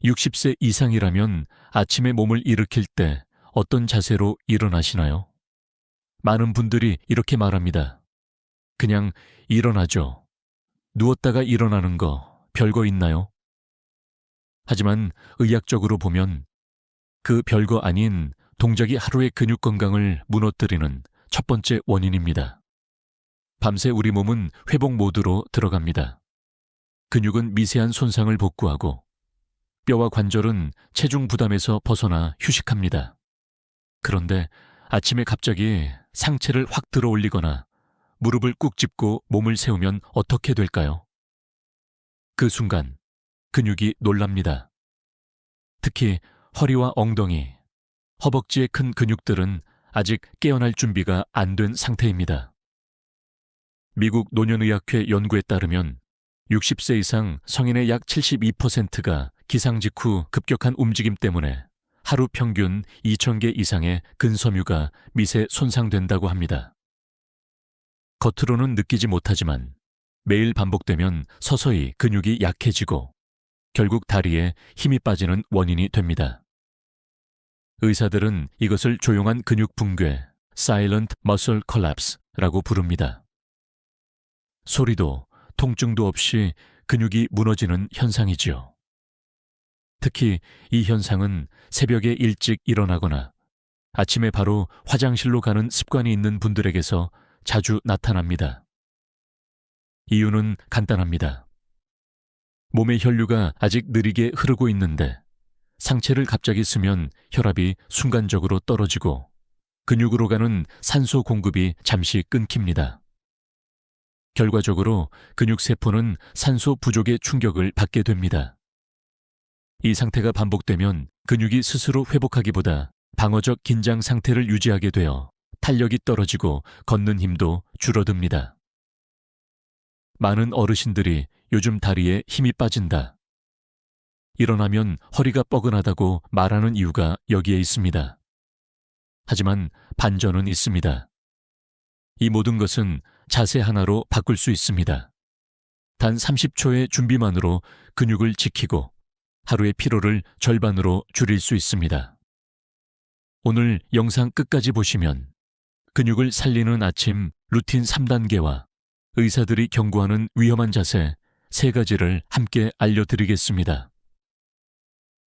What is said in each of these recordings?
60세 이상이라면 아침에 몸을 일으킬 때 어떤 자세로 일어나시나요? 많은 분들이 이렇게 말합니다. 그냥 일어나죠. 누웠다가 일어나는 거 별거 있나요? 하지만 의학적으로 보면 그 별거 아닌 동작이 하루의 근육 건강을 무너뜨리는 첫 번째 원인입니다. 밤새 우리 몸은 회복 모드로 들어갑니다. 근육은 미세한 손상을 복구하고 뼈와 관절은 체중 부담에서 벗어나 휴식합니다. 그런데 아침에 갑자기 상체를 확 들어 올리거나 무릎을 꾹 짚고 몸을 세우면 어떻게 될까요? 그 순간 근육이 놀랍니다. 특히 허리와 엉덩이, 허벅지의 큰 근육들은 아직 깨어날 준비가 안 된 상태입니다. 미국 노년의학회 연구에 따르면 60세 이상 성인의 약 72%가 기상 직후 급격한 움직임 때문에 하루 평균 2,000개 이상의 근섬유가 미세 손상된다고 합니다. 겉으로는 느끼지 못하지만 매일 반복되면 서서히 근육이 약해지고 결국 다리에 힘이 빠지는 원인이 됩니다. 의사들은 이것을 조용한 근육 붕괴, Silent Muscle Collapse라고 부릅니다. 소리도 통증도 없이 근육이 무너지는 현상이지요. 특히 이 현상은 새벽에 일찍 일어나거나 아침에 바로 화장실로 가는 습관이 있는 분들에게서 자주 나타납니다. 이유는 간단합니다. 몸의 혈류가 아직 느리게 흐르고 있는데 상체를 갑자기 쓰면 혈압이 순간적으로 떨어지고 근육으로 가는 산소 공급이 잠시 끊깁니다. 결과적으로 근육세포는 산소 부족의 충격을 받게 됩니다. 이 상태가 반복되면 근육이 스스로 회복하기보다 방어적 긴장 상태를 유지하게 되어 탄력이 떨어지고 걷는 힘도 줄어듭니다. 많은 어르신들이 요즘 다리에 힘이 빠진다. 일어나면 허리가 뻐근하다고 말하는 이유가 여기에 있습니다. 하지만 반전은 있습니다. 이 모든 것은 자세 하나로 바꿀 수 있습니다. 단 30초의 준비만으로 근육을 지키고 하루의 피로를 절반으로 줄일 수 있습니다. 오늘 영상 끝까지 보시면 근육을 살리는 아침 루틴 3단계와 의사들이 경고하는 위험한 자세 3가지를 함께 알려드리겠습니다.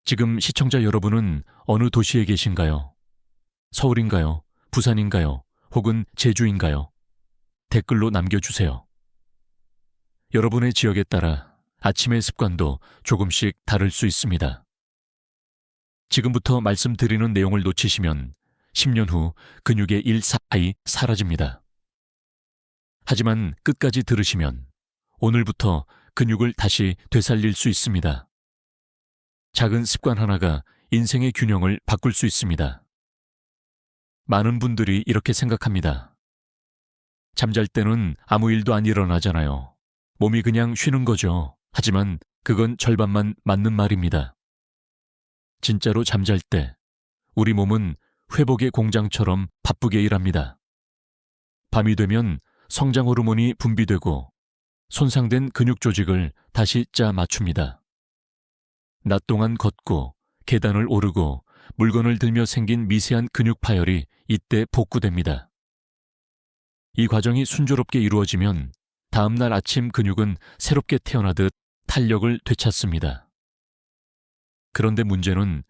지금 시청자 여러분은 어느 도시에 계신가요? 서울인가요? 부산인가요? 혹은 제주인가요? 댓글로 남겨주세요. 여러분의 지역에 따라 아침의 습관도 조금씩 다를 수 있습니다. 지금부터 말씀드리는 내용을 놓치시면 10년 후 근육의 일사이 사라집니다. 하지만 끝까지 들으시면 오늘부터 근육을 다시 되살릴 수 있습니다. 작은 습관 하나가 인생의 균형을 바꿀 수 있습니다. 많은 분들이 이렇게 생각합니다. 잠잘 때는 아무 일도 안 일어나잖아요. 몸이 그냥 쉬는 거죠. 하지만 그건 절반만 맞는 말입니다. 진짜로 잠잘 때 우리 몸은 회복의 공장처럼 바쁘게 일합니다. 밤이 되면 성장 호르몬이 분비되고 손상된 근육 조직을 다시 짜 맞춥니다. 낮 동안 걷고 계단을 오르고 물건을 들며 생긴 미세한 근육 파열이 이때 복구됩니다. 이 과정이 순조롭게 이루어지면 다음날 아침 근육은 새롭게 태어나듯 탄력을 되찾습니다. 그런데 문제는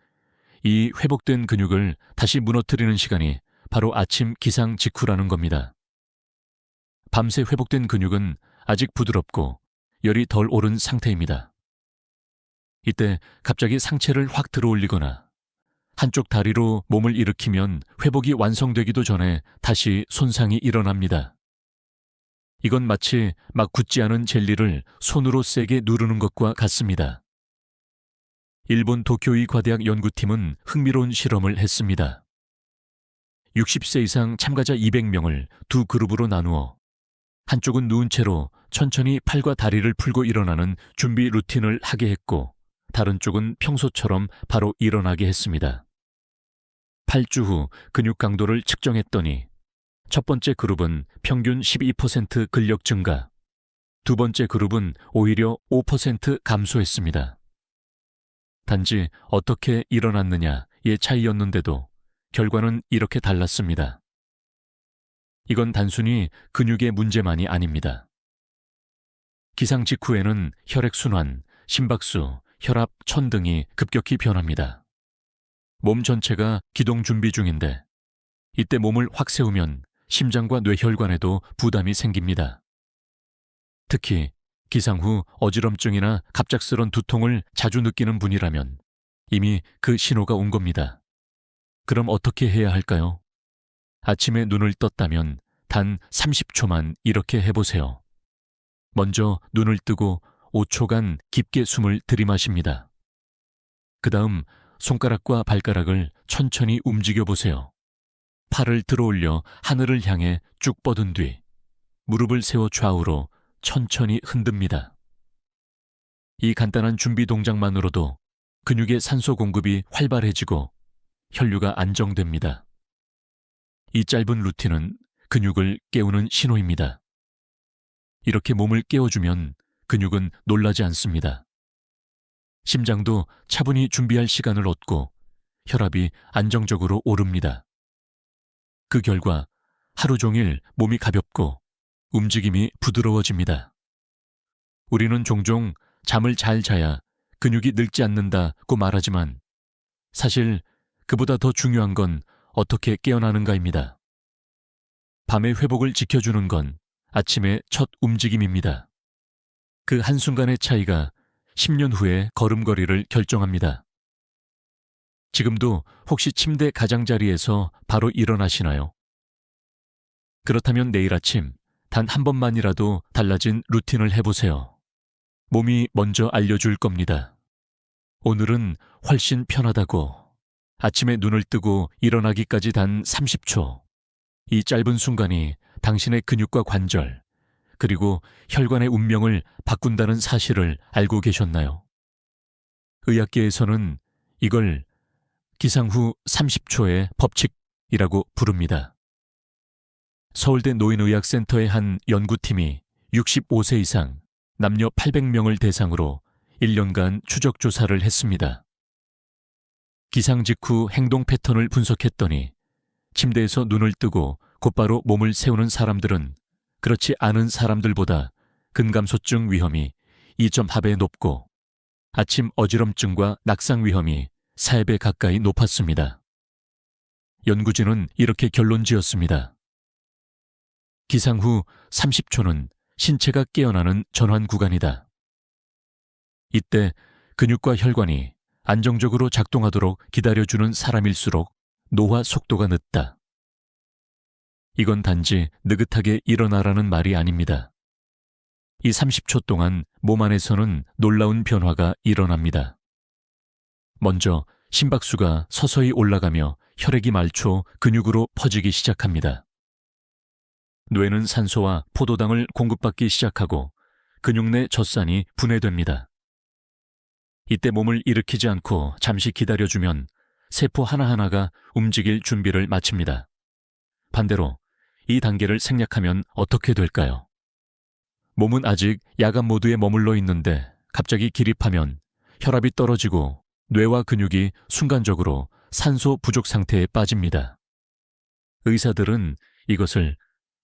이 회복된 근육을 다시 무너뜨리는 시간이 바로 아침 기상 직후라는 겁니다. 밤새 회복된 근육은 아직 부드럽고 열이 덜 오른 상태입니다. 이때 갑자기 상체를 확 들어 올리거나 한쪽 다리로 몸을 일으키면 회복이 완성되기도 전에 다시 손상이 일어납니다. 이건 마치 막 굳지 않은 젤리를 손으로 세게 누르는 것과 같습니다. 일본 도쿄의 과대학 연구팀은 흥미로운 실험을 했습니다. 60세 이상 참가자 200명을 두 그룹으로 나누어 한쪽은 누운 채로 천천히 팔과 다리를 풀고 일어나는 준비 루틴을 하게 했고 다른 쪽은 평소처럼 바로 일어나게 했습니다. 8주 후 근육 강도를 측정했더니 첫 번째 그룹은 평균 12% 근력 증가, 두 번째 그룹은 오히려 5% 감소했습니다. 단지 어떻게 일어났느냐의 차이였는데도 결과는 이렇게 달랐습니다. 이건 단순히 근육의 문제만이 아닙니다. 기상 직후에는 혈액순환, 심박수, 혈압, 천 등이 급격히 변합니다. 몸 전체가 기동 준비 중인데 이때 몸을 확 세우면 심장과 뇌혈관에도 부담이 생깁니다. 특히 기상 후 어지럼증이나 갑작스런 두통을 자주 느끼는 분이라면 이미 그 신호가 온 겁니다. 그럼 어떻게 해야 할까요? 아침에 눈을 떴다면 단 30초만 이렇게 해보세요. 먼저 눈을 뜨고 5초간 깊게 숨을 들이마십니다. 그 다음 손가락과 발가락을 천천히 움직여 보세요. 팔을 들어올려 하늘을 향해 쭉 뻗은 뒤 무릎을 세워 좌우로 천천히 흔듭니다. 이 간단한 준비 동작만으로도 근육의 산소 공급이 활발해지고 혈류가 안정됩니다. 이 짧은 루틴은 근육을 깨우는 신호입니다. 이렇게 몸을 깨워주면 근육은 놀라지 않습니다. 심장도 차분히 준비할 시간을 얻고 혈압이 안정적으로 오릅니다. 그 결과 하루 종일 몸이 가볍고 움직임이 부드러워집니다. 우리는 종종 잠을 잘 자야 근육이 늙지 않는다고 말하지만 사실 그보다 더 중요한 건 어떻게 깨어나는가입니다. 밤의 회복을 지켜주는 건 아침의 첫 움직임입니다. 그 한순간의 차이가 10년 후의 걸음걸이를 결정합니다. 지금도 혹시 침대 가장자리에서 바로 일어나시나요? 그렇다면 내일 아침 단 한 번만이라도 달라진 루틴을 해보세요. 몸이 먼저 알려줄 겁니다. 오늘은 훨씬 편하다고. 아침에 눈을 뜨고 일어나기까지 단 30초. 이 짧은 순간이 당신의 근육과 관절, 그리고 혈관의 운명을 바꾼다는 사실을 알고 계셨나요? 의학계에서는 이걸 기상 후 30초의 법칙이라고 부릅니다. 서울대 노인의학센터의 한 연구팀이 65세 이상 남녀 800명을 대상으로 1년간 추적 조사를 했습니다. 기상 직후 행동 패턴을 분석했더니 침대에서 눈을 뜨고 곧바로 몸을 세우는 사람들은 그렇지 않은 사람들보다 근감소증 위험이 2.4배 높고 아침 어지럼증과 낙상 위험이 4배 가까이 높았습니다. 연구진은 이렇게 결론 지었습니다. 기상 후 30초는 신체가 깨어나는 전환 구간이다. 이때 근육과 혈관이 안정적으로 작동하도록 기다려주는 사람일수록 노화 속도가 늦다. 이건 단지 느긋하게 일어나라는 말이 아닙니다. 이 30초 동안 몸 안에서는 놀라운 변화가 일어납니다. 먼저 심박수가 서서히 올라가며 혈액이 말초 근육으로 퍼지기 시작합니다. 뇌는 산소와 포도당을 공급받기 시작하고 근육 내 젖산이 분해됩니다. 이때 몸을 일으키지 않고 잠시 기다려주면 세포 하나하나가 움직일 준비를 마칩니다. 반대로 이 단계를 생략하면 어떻게 될까요? 몸은 아직 야간 모드에 머물러 있는데 갑자기 기립하면 혈압이 떨어지고 뇌와 근육이 순간적으로 산소 부족 상태에 빠집니다. 의사들은 이것을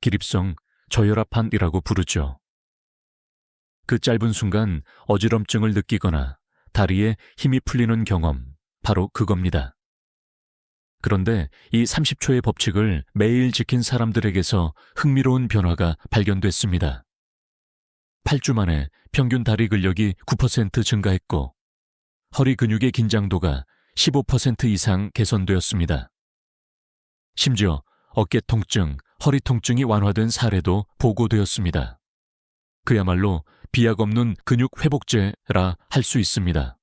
기립성 저혈압환이라고 부르죠. 그 짧은 순간 어지럼증을 느끼거나 다리에 힘이 풀리는 경험, 바로 그겁니다. 그런데 이 30초의 법칙을 매일 지킨 사람들에게서 흥미로운 변화가 발견됐습니다. 8주 만에 평균 다리 근력이 9% 증가했고 허리 근육의 긴장도가 15% 이상 개선되었습니다. 심지어 어깨 통증, 허리 통증이 완화된 사례도 보고되었습니다. 그야말로 비약 없는 근육 회복제라 할 수 있습니다.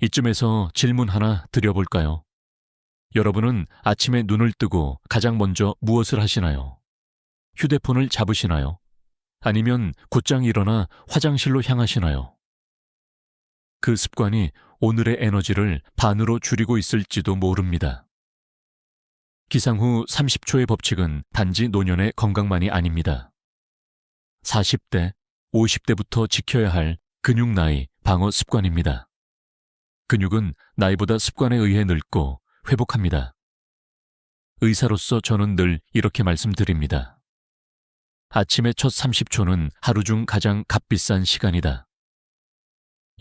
이쯤에서 질문 하나 드려볼까요? 여러분은 아침에 눈을 뜨고 가장 먼저 무엇을 하시나요? 휴대폰을 잡으시나요? 아니면 곧장 일어나 화장실로 향하시나요? 그 습관이 오늘의 에너지를 반으로 줄이고 있을지도 모릅니다. 기상 후 30초의 법칙은 단지 노년의 건강만이 아닙니다. 40대, 50대부터 지켜야 할 근육 나이 방어 습관입니다. 근육은 나이보다 습관에 의해 늙고 회복합니다. 의사로서 저는 늘 이렇게 말씀드립니다. 아침의 첫 30초는 하루 중 가장 값비싼 시간이다.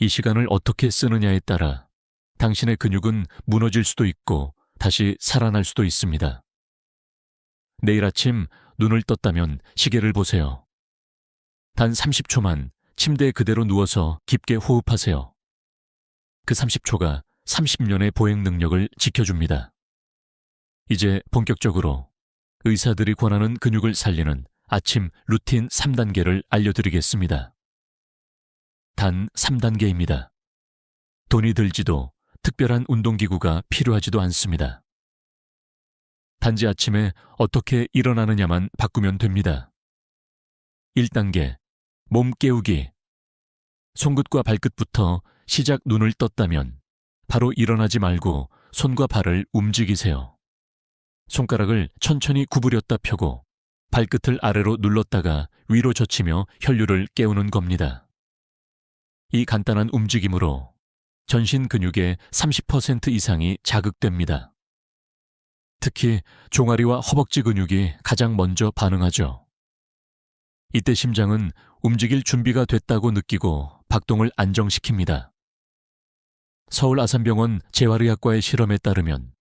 이 시간을 어떻게 쓰느냐에 따라 당신의 근육은 무너질 수도 있고 다시 살아날 수도 있습니다. 내일 아침 눈을 떴다면 시계를 보세요. 단 30초만 침대에 그대로 누워서 깊게 호흡하세요. 그 30초가 30년의 보행 능력을 지켜줍니다. 이제 본격적으로 의사들이 권하는 근육을 살리는 아침 루틴 3단계를 알려드리겠습니다. 단 3단계입니다. 돈이 들지도 특별한 운동기구가 필요하지도 않습니다. 단지 아침에 어떻게 일어나느냐만 바꾸면 됩니다. 1단계, 몸 깨우기. 손끝과 발끝부터 시작. 눈을 떴다면 바로 일어나지 말고 손과 발을 움직이세요. 손가락을 천천히 구부렸다 펴고 발끝을 아래로 눌렀다가 위로 젖히며 혈류를 깨우는 겁니다. 이 간단한 움직임으로 전신 근육의 30% 이상이 자극됩니다. 특히 종아리와 허벅지 근육이 가장 먼저 반응하죠. 이때 심장은 움직일 준비가 됐다고 느끼고 박동을 안정시킵니다. 서울 아산병원 재활의학과의 실험에 따르면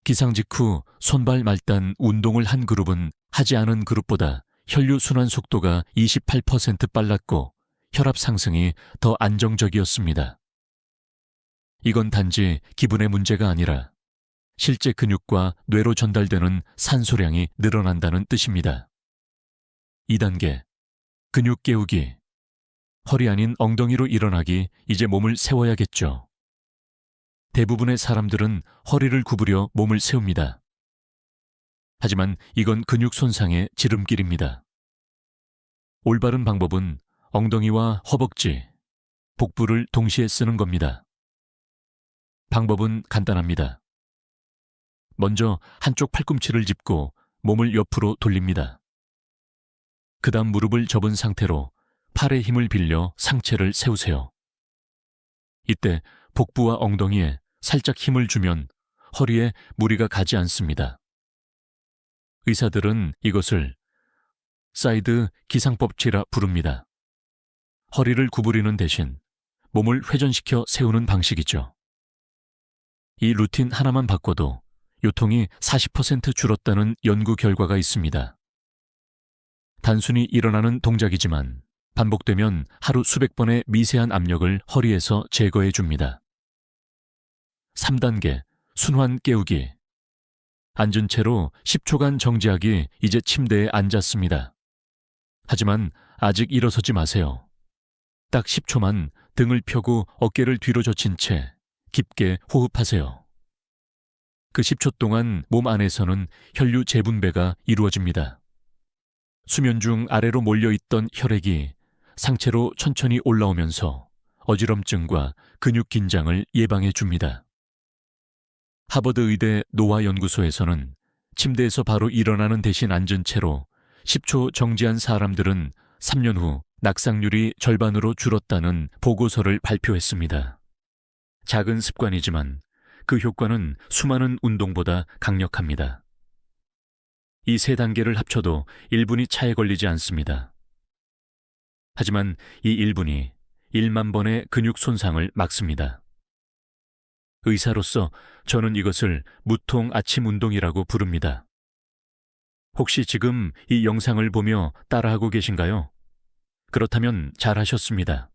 기상 직후 손발 말단 운동을 한 그룹은 하지 않은 그룹보다 혈류 순환 속도가 28% 빨랐고 혈압 상승이 더 안정적이었습니다. 이건 단지 기분의 문제가 아니라 실제 근육과 뇌로 전달되는 산소량이 늘어난다는 뜻입니다. 2단계, 근육 깨우기. 허리 아닌 엉덩이로 일어나기. 이제 몸을 세워야겠죠. 대부분의 사람들은 허리를 구부려 몸을 세웁니다. 하지만 이건 근육 손상의 지름길입니다. 올바른 방법은 엉덩이와 허벅지, 복부를 동시에 쓰는 겁니다. 방법은 간단합니다. 먼저 한쪽 팔꿈치를 짚고 몸을 옆으로 돌립니다. 그 다음 무릎을 접은 상태로 팔의 힘을 빌려 상체를 세우세요. 이때 복부와 엉덩이에 살짝 힘을 주면 허리에 무리가 가지 않습니다. 의사들은 이것을 사이드 기상법칙이라 부릅니다. 허리를 구부리는 대신 몸을 회전시켜 세우는 방식이죠. 이 루틴 하나만 바꿔도 요통이 40% 줄었다는 연구 결과가 있습니다. 단순히 일어나는 동작이지만 반복되면 하루 수백 번의 미세한 압력을 허리에서 제거해 줍니다. 3단계, 순환 깨우기. 앉은 채로 10초간 정지하기. 이제 침대에 앉았습니다. 하지만 아직 일어서지 마세요. 딱 10초만 등을 펴고 어깨를 뒤로 젖힌 채 깊게 호흡하세요. 그 10초 동안 몸 안에서는 혈류 재분배가 이루어집니다. 수면 중 아래로 몰려있던 혈액이 상체로 천천히 올라오면서 어지럼증과 근육 긴장을 예방해 줍니다. 하버드 의대 노화 연구소에서는 침대에서 바로 일어나는 대신 앉은 채로 10초 정지한 사람들은 3년 후 낙상률이 절반으로 줄었다는 보고서를 발표했습니다. 작은 습관이지만 그 효과는 수많은 운동보다 강력합니다. 이 세 단계를 합쳐도 1분이 차에 걸리지 않습니다. 하지만 이 1분이 1만 번의 근육 손상을 막습니다. 의사로서 저는 이것을 무통 아침 운동이라고 부릅니다. 혹시 지금 이 영상을 보며 따라하고 계신가요? 그렇다면 잘하셨습니다.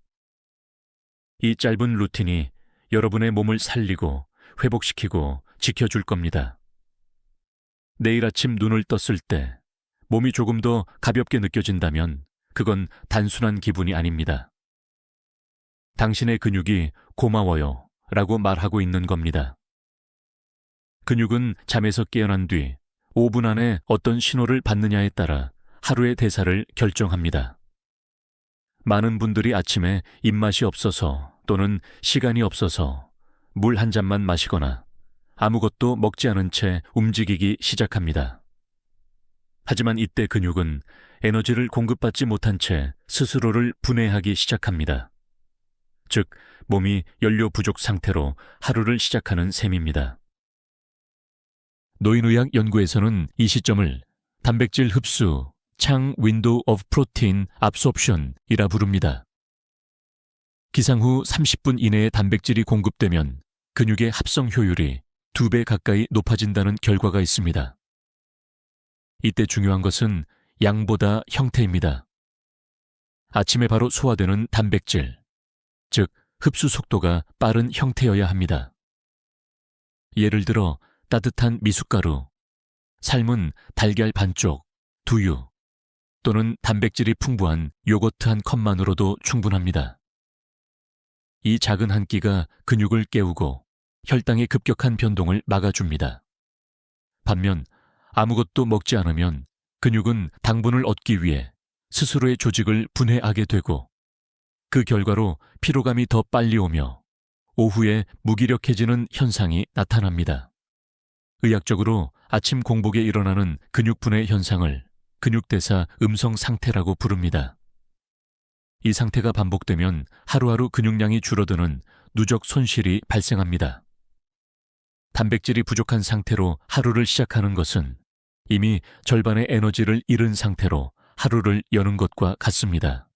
이 짧은 루틴이 여러분의 몸을 살리고 회복시키고 지켜줄 겁니다. 내일 아침 눈을 떴을 때 몸이 조금 더 가볍게 느껴진다면 그건 단순한 기분이 아닙니다. 당신의 근육이 고마워요 라고 말하고 있는 겁니다. 근육은 잠에서 깨어난 뒤 5분 안에 어떤 신호를 받느냐에 따라 하루의 대사를 결정합니다. 많은 분들이 아침에 입맛이 없어서 또는 시간이 없어서 물 한 잔만 마시거나 아무것도 먹지 않은 채 움직이기 시작합니다. 하지만 이때 근육은 에너지를 공급받지 못한 채 스스로를 분해하기 시작합니다. 즉 몸이 연료 부족 상태로 하루를 시작하는 셈입니다. 노인의학 연구에서는 이 시점을 단백질 흡수, 창 윈도우 오브 프로틴 압소프션이라 부릅니다. 기상 후 30분 이내에 단백질이 공급되면 근육의 합성 효율이 2배 가까이 높아진다는 결과가 있습니다. 이때 중요한 것은 양보다 형태입니다. 아침에 바로 소화되는 단백질, 즉 흡수 속도가 빠른 형태여야 합니다. 예를 들어 따뜻한 미숫가루, 삶은 달걀 반쪽, 두유, 또는 단백질이 풍부한 요거트 한 컵만으로도 충분합니다. 이 작은 한 끼가 근육을 깨우고 혈당의 급격한 변동을 막아줍니다. 반면 아무것도 먹지 않으면 근육은 당분을 얻기 위해 스스로의 조직을 분해하게 되고 그 결과로 피로감이 더 빨리 오며 오후에 무기력해지는 현상이 나타납니다. 의학적으로 아침 공복에 일어나는 근육 분해 현상을 근육대사 음성 상태라고 부릅니다. 이 상태가 반복되면 하루하루 근육량이 줄어드는 누적 손실이 발생합니다. 단백질이 부족한 상태로 하루를 시작하는 것은 이미 절반의 에너지를 잃은 상태로 하루를 여는 것과 같습니다.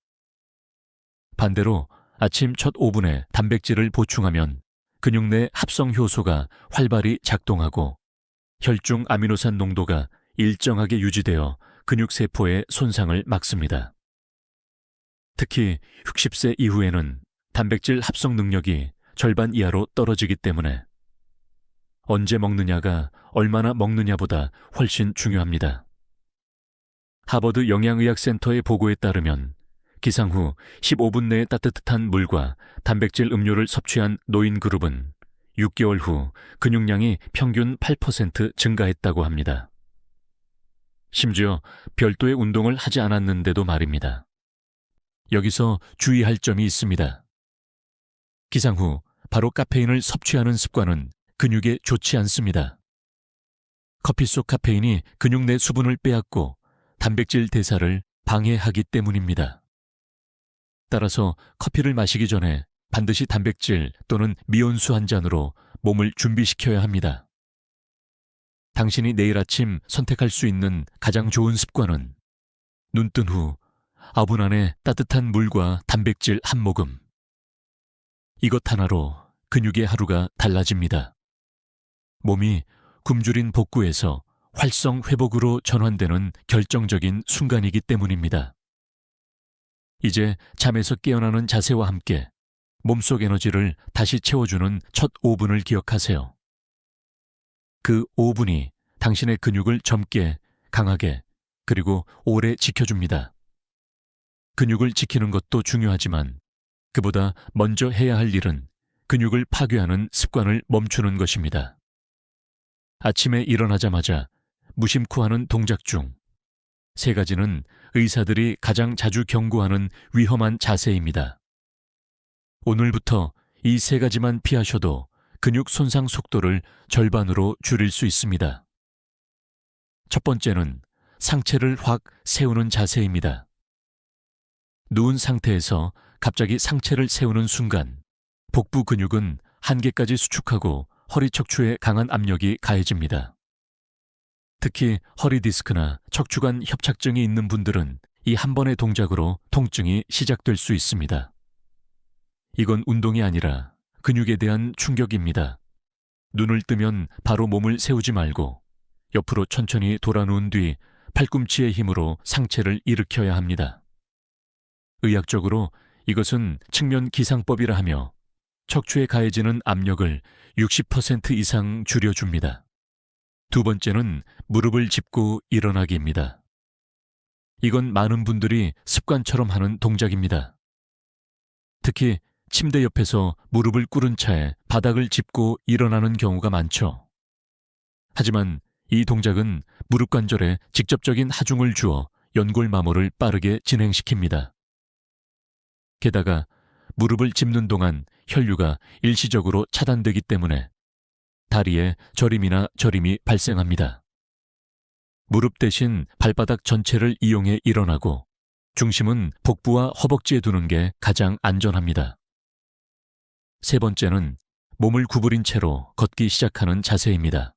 반대로 아침 첫 5분에 단백질을 보충하면 근육 내 합성 효소가 활발히 작동하고 혈중 아미노산 농도가 일정하게 유지되어 근육세포의 손상을 막습니다. 특히 60세 이후에는 단백질 합성 능력이 절반 이하로 떨어지기 때문에 언제 먹느냐가 얼마나 먹느냐보다 훨씬 중요합니다. 하버드 영양의학센터의 보고에 따르면 기상 후 15분 내에 따뜻한 물과 단백질 음료를 섭취한 노인 그룹은 6개월 후 근육량이 평균 8% 증가했다고 합니다. 심지어 별도의 운동을 하지 않았는데도 말입니다. 여기서 주의할 점이 있습니다. 기상 후 바로 카페인을 섭취하는 습관은 근육에 좋지 않습니다. 커피 속 카페인이 근육 내 수분을 빼앗고 단백질 대사를 방해하기 때문입니다. 따라서 커피를 마시기 전에 반드시 단백질 또는 미온수 한 잔으로 몸을 준비시켜야 합니다. 당신이 내일 아침 선택할 수 있는 가장 좋은 습관은 눈 뜬 후 9분 안에 따뜻한 물과 단백질 한 모금. 이것 하나로 근육의 하루가 달라집니다. 몸이 굶주린 복구에서 활성 회복으로 전환되는 결정적인 순간이기 때문입니다. 이제 잠에서 깨어나는 자세와 함께 몸속 에너지를 다시 채워주는 첫 5분을 기억하세요. 그 5분이 당신의 근육을 젊게, 강하게, 그리고 오래 지켜줍니다. 근육을 지키는 것도 중요하지만 그보다 먼저 해야 할 일은 근육을 파괴하는 습관을 멈추는 것입니다. 아침에 일어나자마자 무심코 하는 동작 중 3가지는 의사들이 가장 자주 경고하는 위험한 자세입니다. 오늘부터 이 3가지만 피하셔도 근육 손상 속도를 절반으로 줄일 수 있습니다. 첫 번째는 상체를 확 세우는 자세입니다. 누운 상태에서 갑자기 상체를 세우는 순간 복부 근육은 한계까지 수축하고 허리 척추에 강한 압력이 가해집니다. 특히 허리 디스크나 척추관 협착증이 있는 분들은 이 한 번의 동작으로 통증이 시작될 수 있습니다. 이건 운동이 아니라 근육에 대한 충격입니다. 눈을 뜨면 바로 몸을 세우지 말고 옆으로 천천히 돌아 누운 뒤 팔꿈치의 힘으로 상체를 일으켜야 합니다. 의학적으로 이것은 측면 기상법이라 하며 척추에 가해지는 압력을 60% 이상 줄여줍니다. 두 번째는 무릎을 짚고 일어나기입니다. 이건 많은 분들이 습관처럼 하는 동작입니다. 특히 침대 옆에서 무릎을 꿇은 채 바닥을 짚고 일어나는 경우가 많죠. 하지만 이 동작은 무릎 관절에 직접적인 하중을 주어 연골마모를 빠르게 진행시킵니다. 게다가 무릎을 짚는 동안 혈류가 일시적으로 차단되기 때문에 다리에 저림이나 저림이 발생합니다. 무릎 대신 발바닥 전체를 이용해 일어나고 중심은 복부와 허벅지에 두는 게 가장 안전합니다. 세 번째는 몸을 구부린 채로 걷기 시작하는 자세입니다.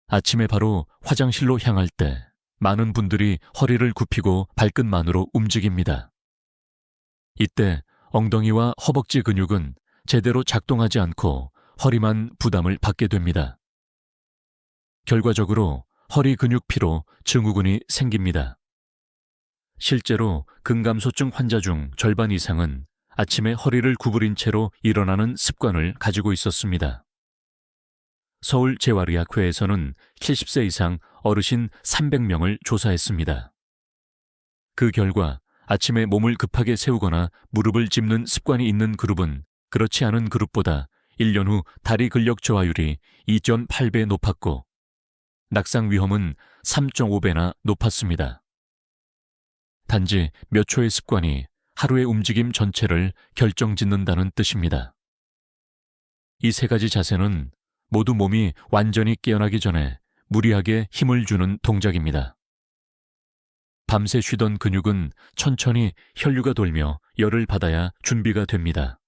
아침에 바로 화장실로 향할 때 많은 분들이 허리를 굽히고 발끝만으로 움직입니다. 이때 엉덩이와 허벅지 근육은 제대로 작동하지 않고 허리만 부담을 받게 됩니다. 결과적으로 허리 근육 피로 증후군이 생깁니다. 실제로 근감소증 환자 중 절반 이상은 아침에 허리를 구부린 채로 일어나는 습관을 가지고 있었습니다. 서울재활의학회에서는 70세 이상 어르신 300명을 조사했습니다. 그 결과 아침에 몸을 급하게 세우거나 무릎을 짚는 습관이 있는 그룹은 그렇지 않은 그룹보다 1년 후 다리 근력 저하율이 2.8배 높았고 낙상 위험은 3.5배나 높았습니다. 단지 몇 초의 습관이 하루의 움직임 전체를 결정짓는다는 뜻입니다. 이 세 가지 자세는 모두 몸이 완전히 깨어나기 전에 무리하게 힘을 주는 동작입니다. 밤새 쉬던 근육은 천천히 혈류가 돌며 열을 받아야 준비가 됩니다.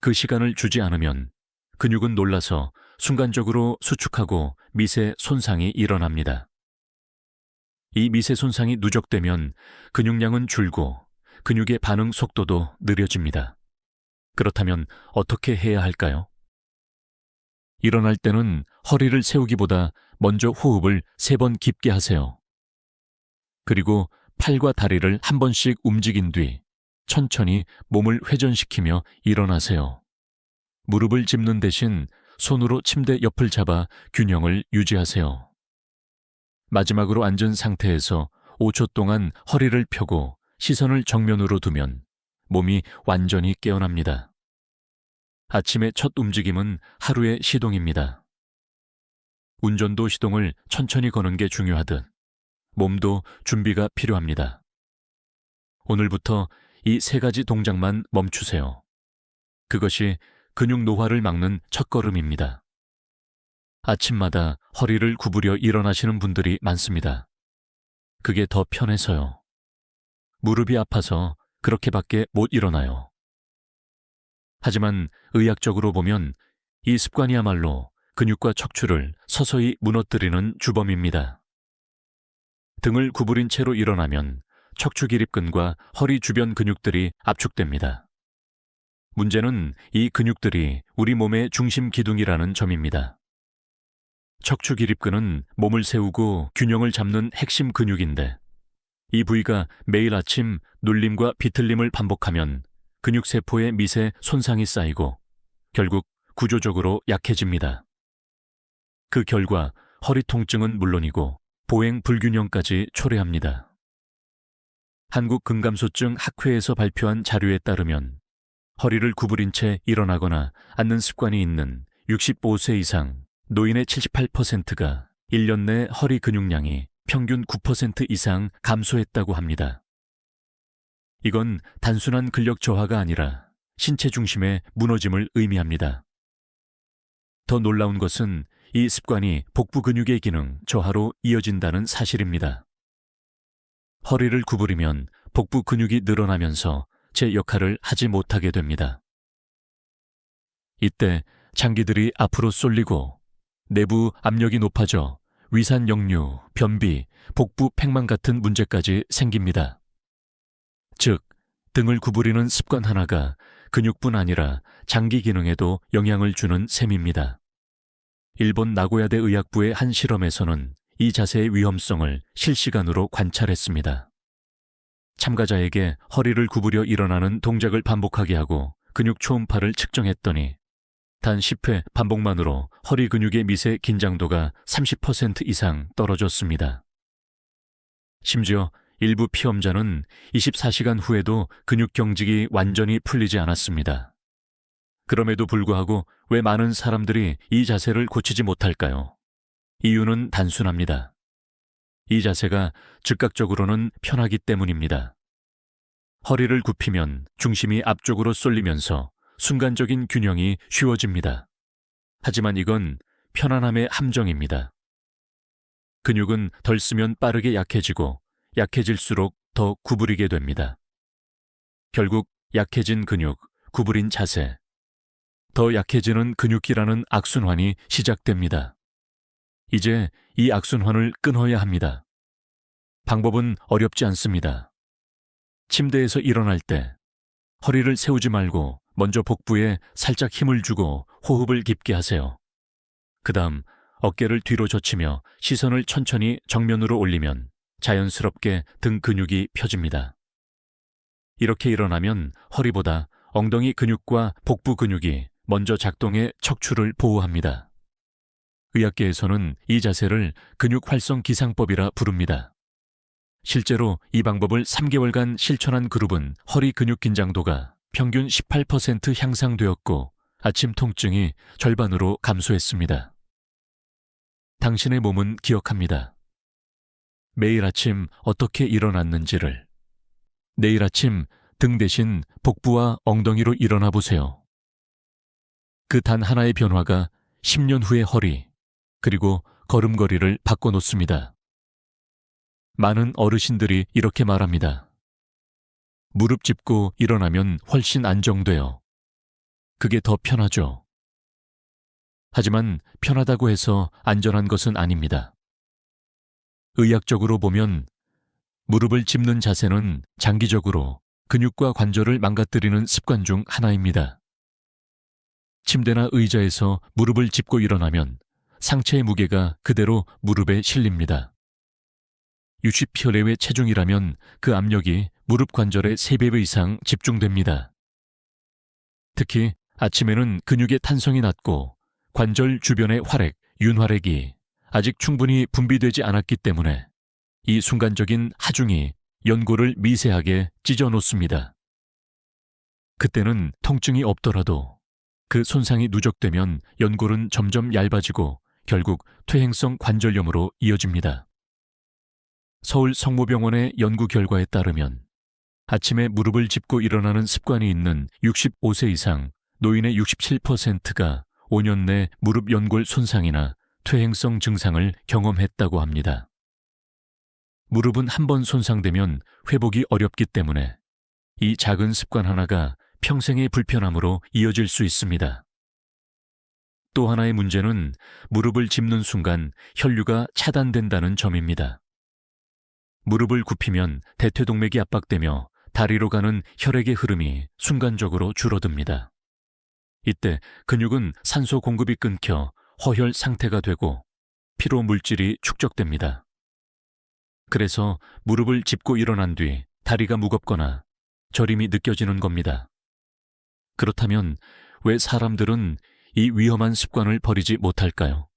그 시간을 주지 않으면 근육은 놀라서 순간적으로 수축하고 미세 손상이 일어납니다. 이 미세 손상이 누적되면 근육량은 줄고 근육의 반응 속도도 느려집니다. 그렇다면 어떻게 해야 할까요? 일어날 때는 허리를 세우기보다 먼저 호흡을 3번 깊게 하세요. 그리고 팔과 다리를 한 번씩 움직인 뒤 천천히 몸을 회전시키며 일어나세요. 무릎을 짚는 대신 손으로 침대 옆을 잡아 균형을 유지하세요. 마지막으로 앉은 상태에서 5초 동안 허리를 펴고 시선을 정면으로 두면 몸이 완전히 깨어납니다. 아침의 첫 움직임은 하루의 시동입니다. 운전도 시동을 천천히 거는 게 중요하듯 몸도 준비가 필요합니다. 오늘부터 이 3가지 동작만 멈추세요. 그것이 근육 노화를 막는 첫걸음입니다. 아침마다 허리를 구부려 일어나시는 분들이 많습니다. 그게 더 편해서요. 무릎이 아파서 그렇게밖에 못 일어나요. 하지만 의학적으로 보면 이 습관이야말로 근육과 척추를 서서히 무너뜨리는 주범입니다. 등을 구부린 채로 일어나면 척추 기립근과 허리 주변 근육들이 압축됩니다. 문제는 이 근육들이 우리 몸의 중심 기둥이라는 점입니다. 척추 기립근은 몸을 세우고 균형을 잡는 핵심 근육인데 이 부위가 매일 아침 눌림과 비틀림을 반복하면 근육세포의 미세 손상이 쌓이고 결국 구조적으로 약해집니다. 그 결과 허리 통증은 물론이고 보행 불균형까지 초래합니다. 한국근감소증 학회에서 발표한 자료에 따르면 허리를 구부린 채 일어나거나 앉는 습관이 있는 65세 이상 노인의 78%가 1년 내 허리 근육량이 평균 9% 이상 감소했다고 합니다. 이건 단순한 근력 저하가 아니라 신체 중심의 무너짐을 의미합니다. 더 놀라운 것은 이 습관이 복부 근육의 기능 저하로 이어진다는 사실입니다. 허리를 구부리면 복부 근육이 늘어나면서 제 역할을 하지 못하게 됩니다. 이때 장기들이 앞으로 쏠리고 내부 압력이 높아져 위산 역류, 변비, 복부 팽만 같은 문제까지 생깁니다. 즉, 등을 구부리는 습관 하나가 근육뿐 아니라 장기 기능에도 영향을 주는 셈입니다. 일본 나고야대 의학부의 한 실험에서는 이 자세의 위험성을 실시간으로 관찰했습니다. 참가자에게 허리를 구부려 일어나는 동작을 반복하게 하고 근육 초음파를 측정했더니 단 10회 반복만으로 허리 근육의 미세 긴장도가 30% 이상 떨어졌습니다. 심지어 일부 피험자는 24시간 후에도 근육 경직이 완전히 풀리지 않았습니다. 그럼에도 불구하고 왜 많은 사람들이 이 자세를 고치지 못할까요? 이유는 단순합니다. 이 자세가 즉각적으로는 편하기 때문입니다. 허리를 굽히면 중심이 앞쪽으로 쏠리면서 순간적인 균형이 쉬워집니다. 하지만 이건 편안함의 함정입니다. 근육은 덜 쓰면 빠르게 약해지고 약해질수록 더 구부리게 됩니다. 결국 약해진 근육, 구부린 자세. 더 약해지는 근육기라는 악순환이 시작됩니다. 이제 이 악순환을 끊어야 합니다. 방법은 어렵지 않습니다. 침대에서 일어날 때 허리를 세우지 말고 먼저 복부에 살짝 힘을 주고 호흡을 깊게 하세요. 그 다음 어깨를 뒤로 젖히며 시선을 천천히 정면으로 올리면 자연스럽게 등 근육이 펴집니다. 이렇게 일어나면 허리보다 엉덩이 근육과 복부 근육이 먼저 작동해 척추를 보호합니다. 의학계에서는 이 자세를 근육 활성 기상법이라 부릅니다. 실제로 이 방법을 3개월간 실천한 그룹은 허리 근육 긴장도가 평균 18% 향상되었고 아침 통증이 절반으로 감소했습니다. 당신의 몸은 기억합니다. 매일 아침 어떻게 일어났는지를. 내일 아침 등 대신 복부와 엉덩이로 일어나 보세요. 그 단 하나의 변화가 10년 후의 허리, 그리고 걸음걸이를 바꿔놓습니다. 많은 어르신들이 이렇게 말합니다. 무릎 짚고 일어나면 훨씬 안정돼요. 그게 더 편하죠. 하지만 편하다고 해서 안전한 것은 아닙니다. 의학적으로 보면 무릎을 짚는 자세는 장기적으로 근육과 관절을 망가뜨리는 습관 중 하나입니다. 침대나 의자에서 무릎을 짚고 일어나면 상체의 무게가 그대로 무릎에 실립니다. 60kg의 체중이라면 그 압력이 무릎 관절의 3배 이상 집중됩니다. 특히 아침에는 근육의 탄성이 낮고 관절 주변의 활액, 윤활액이 아직 충분히 분비되지 않았기 때문에 이 순간적인 하중이 연골을 미세하게 찢어 놓습니다. 그때는 통증이 없더라도 그 손상이 누적되면 연골은 점점 얇아지고 결국 퇴행성 관절염으로 이어집니다. 서울 성모병원의 연구 결과에 따르면 아침에 무릎을 짚고 일어나는 습관이 있는 65세 이상 노인의 67%가 5년 내 무릎 연골 손상이나 퇴행성 증상을 경험했다고 합니다. 무릎은 한 번 손상되면 회복이 어렵기 때문에 이 작은 습관 하나가 평생의 불편함으로 이어질 수 있습니다. 또 하나의 문제는 무릎을 짚는 순간 혈류가 차단된다는 점입니다. 무릎을 굽히면 대퇴동맥이 압박되며 다리로 가는 혈액의 흐름이 순간적으로 줄어듭니다. 이때 근육은 산소 공급이 끊겨 허혈 상태가 되고 피로 물질이 축적됩니다. 그래서 무릎을 짚고 일어난 뒤 다리가 무겁거나 저림이 느껴지는 겁니다. 그렇다면 왜 사람들은 이 위험한 습관을 버리지 못할까요?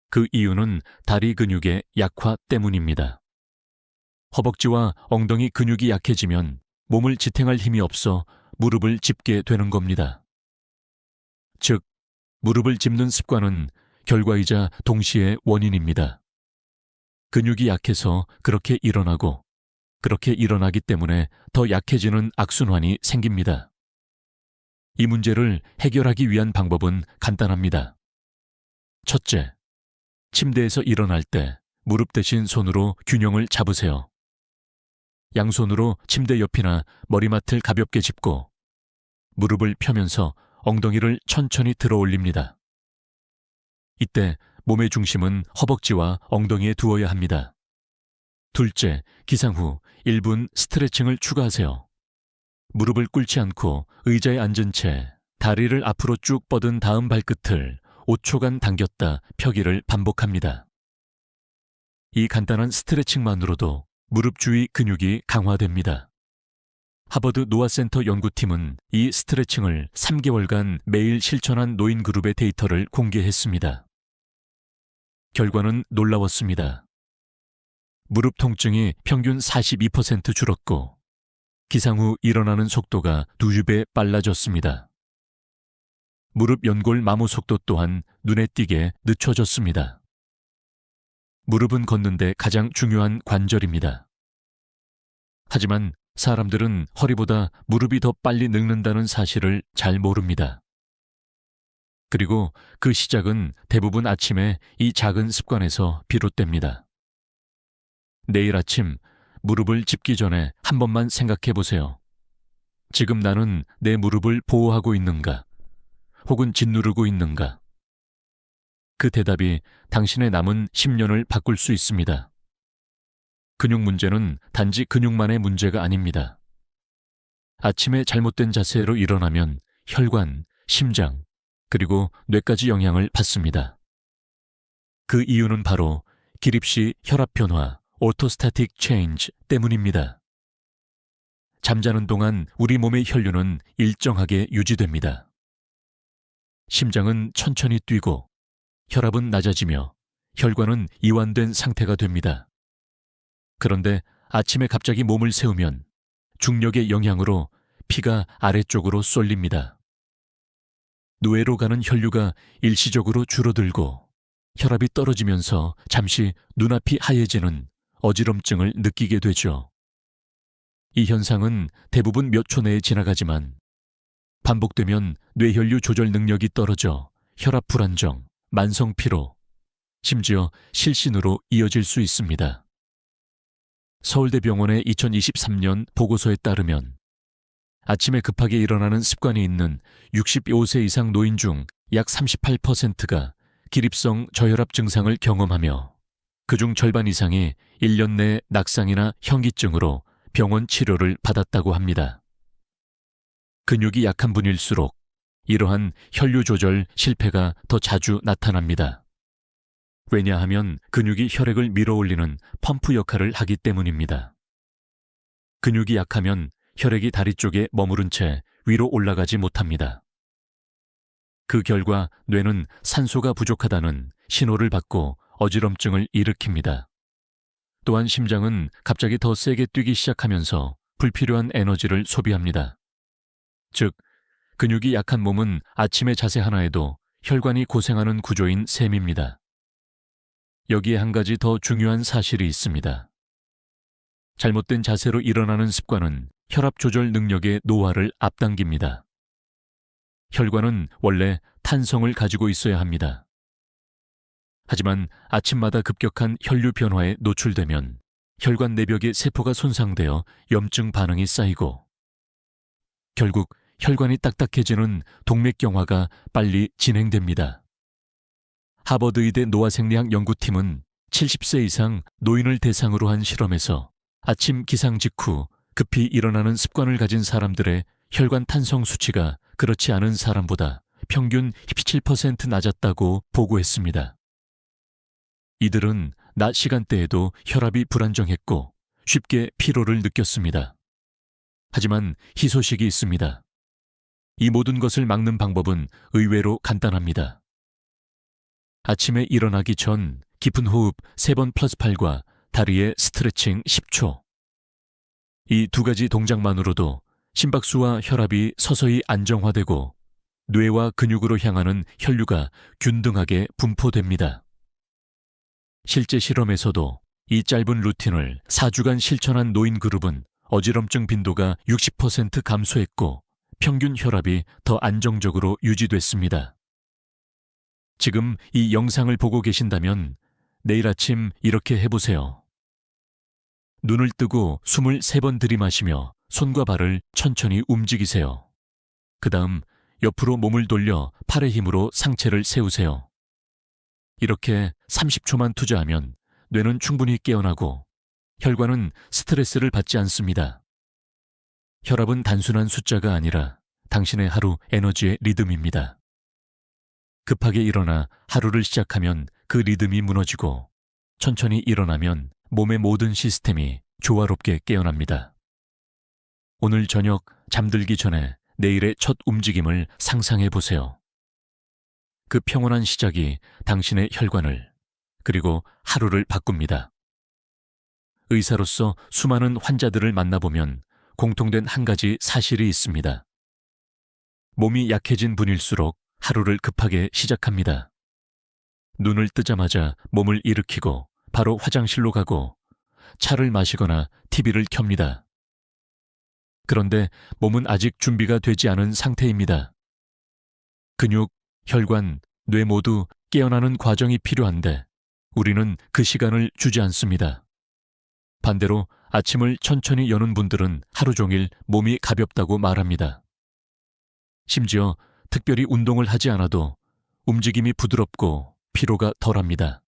그 이유는 다리 근육의 약화 때문입니다. 허벅지와 엉덩이 근육이 약해지면 몸을 지탱할 힘이 없어 무릎을 짚게 되는 겁니다. 즉, 무릎을 짚는 습관은 결과이자 동시에 원인입니다. 근육이 약해서 그렇게 일어나고 그렇게 일어나기 때문에 더 약해지는 악순환이 생깁니다. 이 문제를 해결하기 위한 방법은 간단합니다. 첫째, 침대에서 일어날 때 무릎 대신 손으로 균형을 잡으세요. 양손으로 침대 옆이나 머리맡을 가볍게 짚고 무릎을 펴면서 엉덩이를 천천히 들어 올립니다. 이때 몸의 중심은 허벅지와 엉덩이에 두어야 합니다. 둘째, 기상 후 1분 스트레칭을 추가하세요. 무릎을 꿇지 않고 의자에 앉은 채 다리를 앞으로 쭉 뻗은 다음 발끝을 5초간 당겼다 펴기를 반복합니다. 이 간단한 스트레칭만으로도 무릎 주위 근육이 강화됩니다. 하버드 노아센터 연구팀은 이 스트레칭을 3개월간 매일 실천한 노인 그룹의 데이터를 공개했습니다. 결과는 놀라웠습니다. 무릎 통증이 평균 42% 줄었고 기상 후 일어나는 속도가 2배 빨라졌습니다. 무릎 연골 마모 속도 또한 눈에 띄게 늦춰졌습니다. 무릎은 걷는데 가장 중요한 관절입니다. 하지만 사람들은 허리보다 무릎이 더 빨리 늙는다는 사실을 잘 모릅니다. 그리고 그 시작은 대부분 아침에 이 작은 습관에서 비롯됩니다. 내일 아침 무릎을 짚기 전에 한 번만 생각해 보세요. 지금 나는 내 무릎을 보호하고 있는가? 혹은 짓누르고 있는가? 그 대답이 당신의 남은 10년을 바꿀 수 있습니다. 근육 문제는 단지 근육만의 문제가 아닙니다. 아침에 잘못된 자세로 일어나면 혈관, 심장, 그리고 뇌까지 영향을 받습니다. 그 이유는 바로 기립시 혈압 변화, 오토스타틱 체인지 때문입니다. 잠자는 동안 우리 몸의 혈류는 일정하게 유지됩니다. 심장은 천천히 뛰고 혈압은 낮아지며 혈관은 이완된 상태가 됩니다. 그런데 아침에 갑자기 몸을 세우면 중력의 영향으로 피가 아래쪽으로 쏠립니다. 뇌로 가는 혈류가 일시적으로 줄어들고 혈압이 떨어지면서 잠시 눈앞이 하얘지는 어지럼증을 느끼게 되죠. 이 현상은 대부분 몇 초 내에 지나가지만 반복되면 뇌혈류 조절 능력이 떨어져 혈압 불안정, 만성 피로, 심지어 실신으로 이어질 수 있습니다. 서울대병원의 2023년 보고서에 따르면 아침에 급하게 일어나는 습관이 있는 65세 이상 노인 중 약 38%가 기립성 저혈압 증상을 경험하며 그중 절반 이상이 1년 내 낙상이나 현기증으로 병원 치료를 받았다고 합니다. 근육이 약한 분일수록 이러한 혈류 조절 실패가 더 자주 나타납니다. 왜냐하면 근육이 혈액을 밀어올리는 펌프 역할을 하기 때문입니다. 근육이 약하면 혈액이 다리 쪽에 머무른 채 위로 올라가지 못합니다. 그 결과 뇌는 산소가 부족하다는 신호를 받고 어지럼증을 일으킵니다. 또한 심장은 갑자기 더 세게 뛰기 시작하면서 불필요한 에너지를 소비합니다. 즉, 근육이 약한 몸은 아침의 자세 하나에도 혈관이 고생하는 구조인 셈입니다. 여기에 한 가지 더 중요한 사실이 있습니다. 잘못된 자세로 일어나는 습관은 혈압 조절 능력의 노화를 앞당깁니다. 혈관은 원래 탄성을 가지고 있어야 합니다. 하지만 아침마다 급격한 혈류 변화에 노출되면 혈관 내벽의 세포가 손상되어 염증 반응이 쌓이고 결국 혈관이 딱딱해지는 동맥경화가 빨리 진행됩니다. 하버드의대 노화생리학 연구팀은 70세 이상 노인을 대상으로 한 실험에서 아침 기상 직후 급히 일어나는 습관을 가진 사람들의 혈관 탄성 수치가 그렇지 않은 사람보다 평균 17% 낮았다고 보고했습니다. 이들은 낮 시간대에도 혈압이 불안정했고 쉽게 피로를 느꼈습니다. 하지만 희소식이 있습니다. 이 모든 것을 막는 방법은 의외로 간단합니다. 아침에 일어나기 전 깊은 호흡 3번 플러스 8과 다리의 스트레칭 10초. 이 두 가지 동작만으로도 심박수와 혈압이 서서히 안정화되고 뇌와 근육으로 향하는 혈류가 균등하게 분포됩니다. 실제 실험에서도 이 짧은 루틴을 4주간 실천한 노인 그룹은 어지럼증 빈도가 60% 감소했고 평균 혈압이 더 안정적으로 유지됐습니다. 지금 이 영상을 보고 계신다면 내일 아침 이렇게 해보세요. 눈을 뜨고 숨을 3번 들이마시며 손과 발을 천천히 움직이세요. 그 다음 옆으로 몸을 돌려 팔의 힘으로 상체를 세우세요. 이렇게 30초만 투자하면 뇌는 충분히 깨어나고 혈관은 스트레스를 받지 않습니다. 혈압은 단순한 숫자가 아니라 당신의 하루 에너지의 리듬입니다. 급하게 일어나 하루를 시작하면 그 리듬이 무너지고 천천히 일어나면 몸의 모든 시스템이 조화롭게 깨어납니다. 오늘 저녁 잠들기 전에 내일의 첫 움직임을 상상해 보세요. 그 평온한 시작이 당신의 혈관을 그리고 하루를 바꿉니다. 의사로서 수많은 환자들을 만나보면 공통된 한 가지 사실이 있습니다. 몸이 약해진 분일수록 하루를 급하게 시작합니다. 눈을 뜨자마자 몸을 일으키고 바로 화장실로 가고 차를 마시거나 TV를 켭니다. 그런데 몸은 아직 준비가 되지 않은 상태입니다. 근육, 혈관, 뇌 모두 깨어나는 과정이 필요한데 우리는 그 시간을 주지 않습니다. 반대로 아침을 천천히 여는 분들은 하루 종일 몸이 가볍다고 말합니다. 심지어 특별히 운동을 하지 않아도 움직임이 부드럽고 피로가 덜합니다.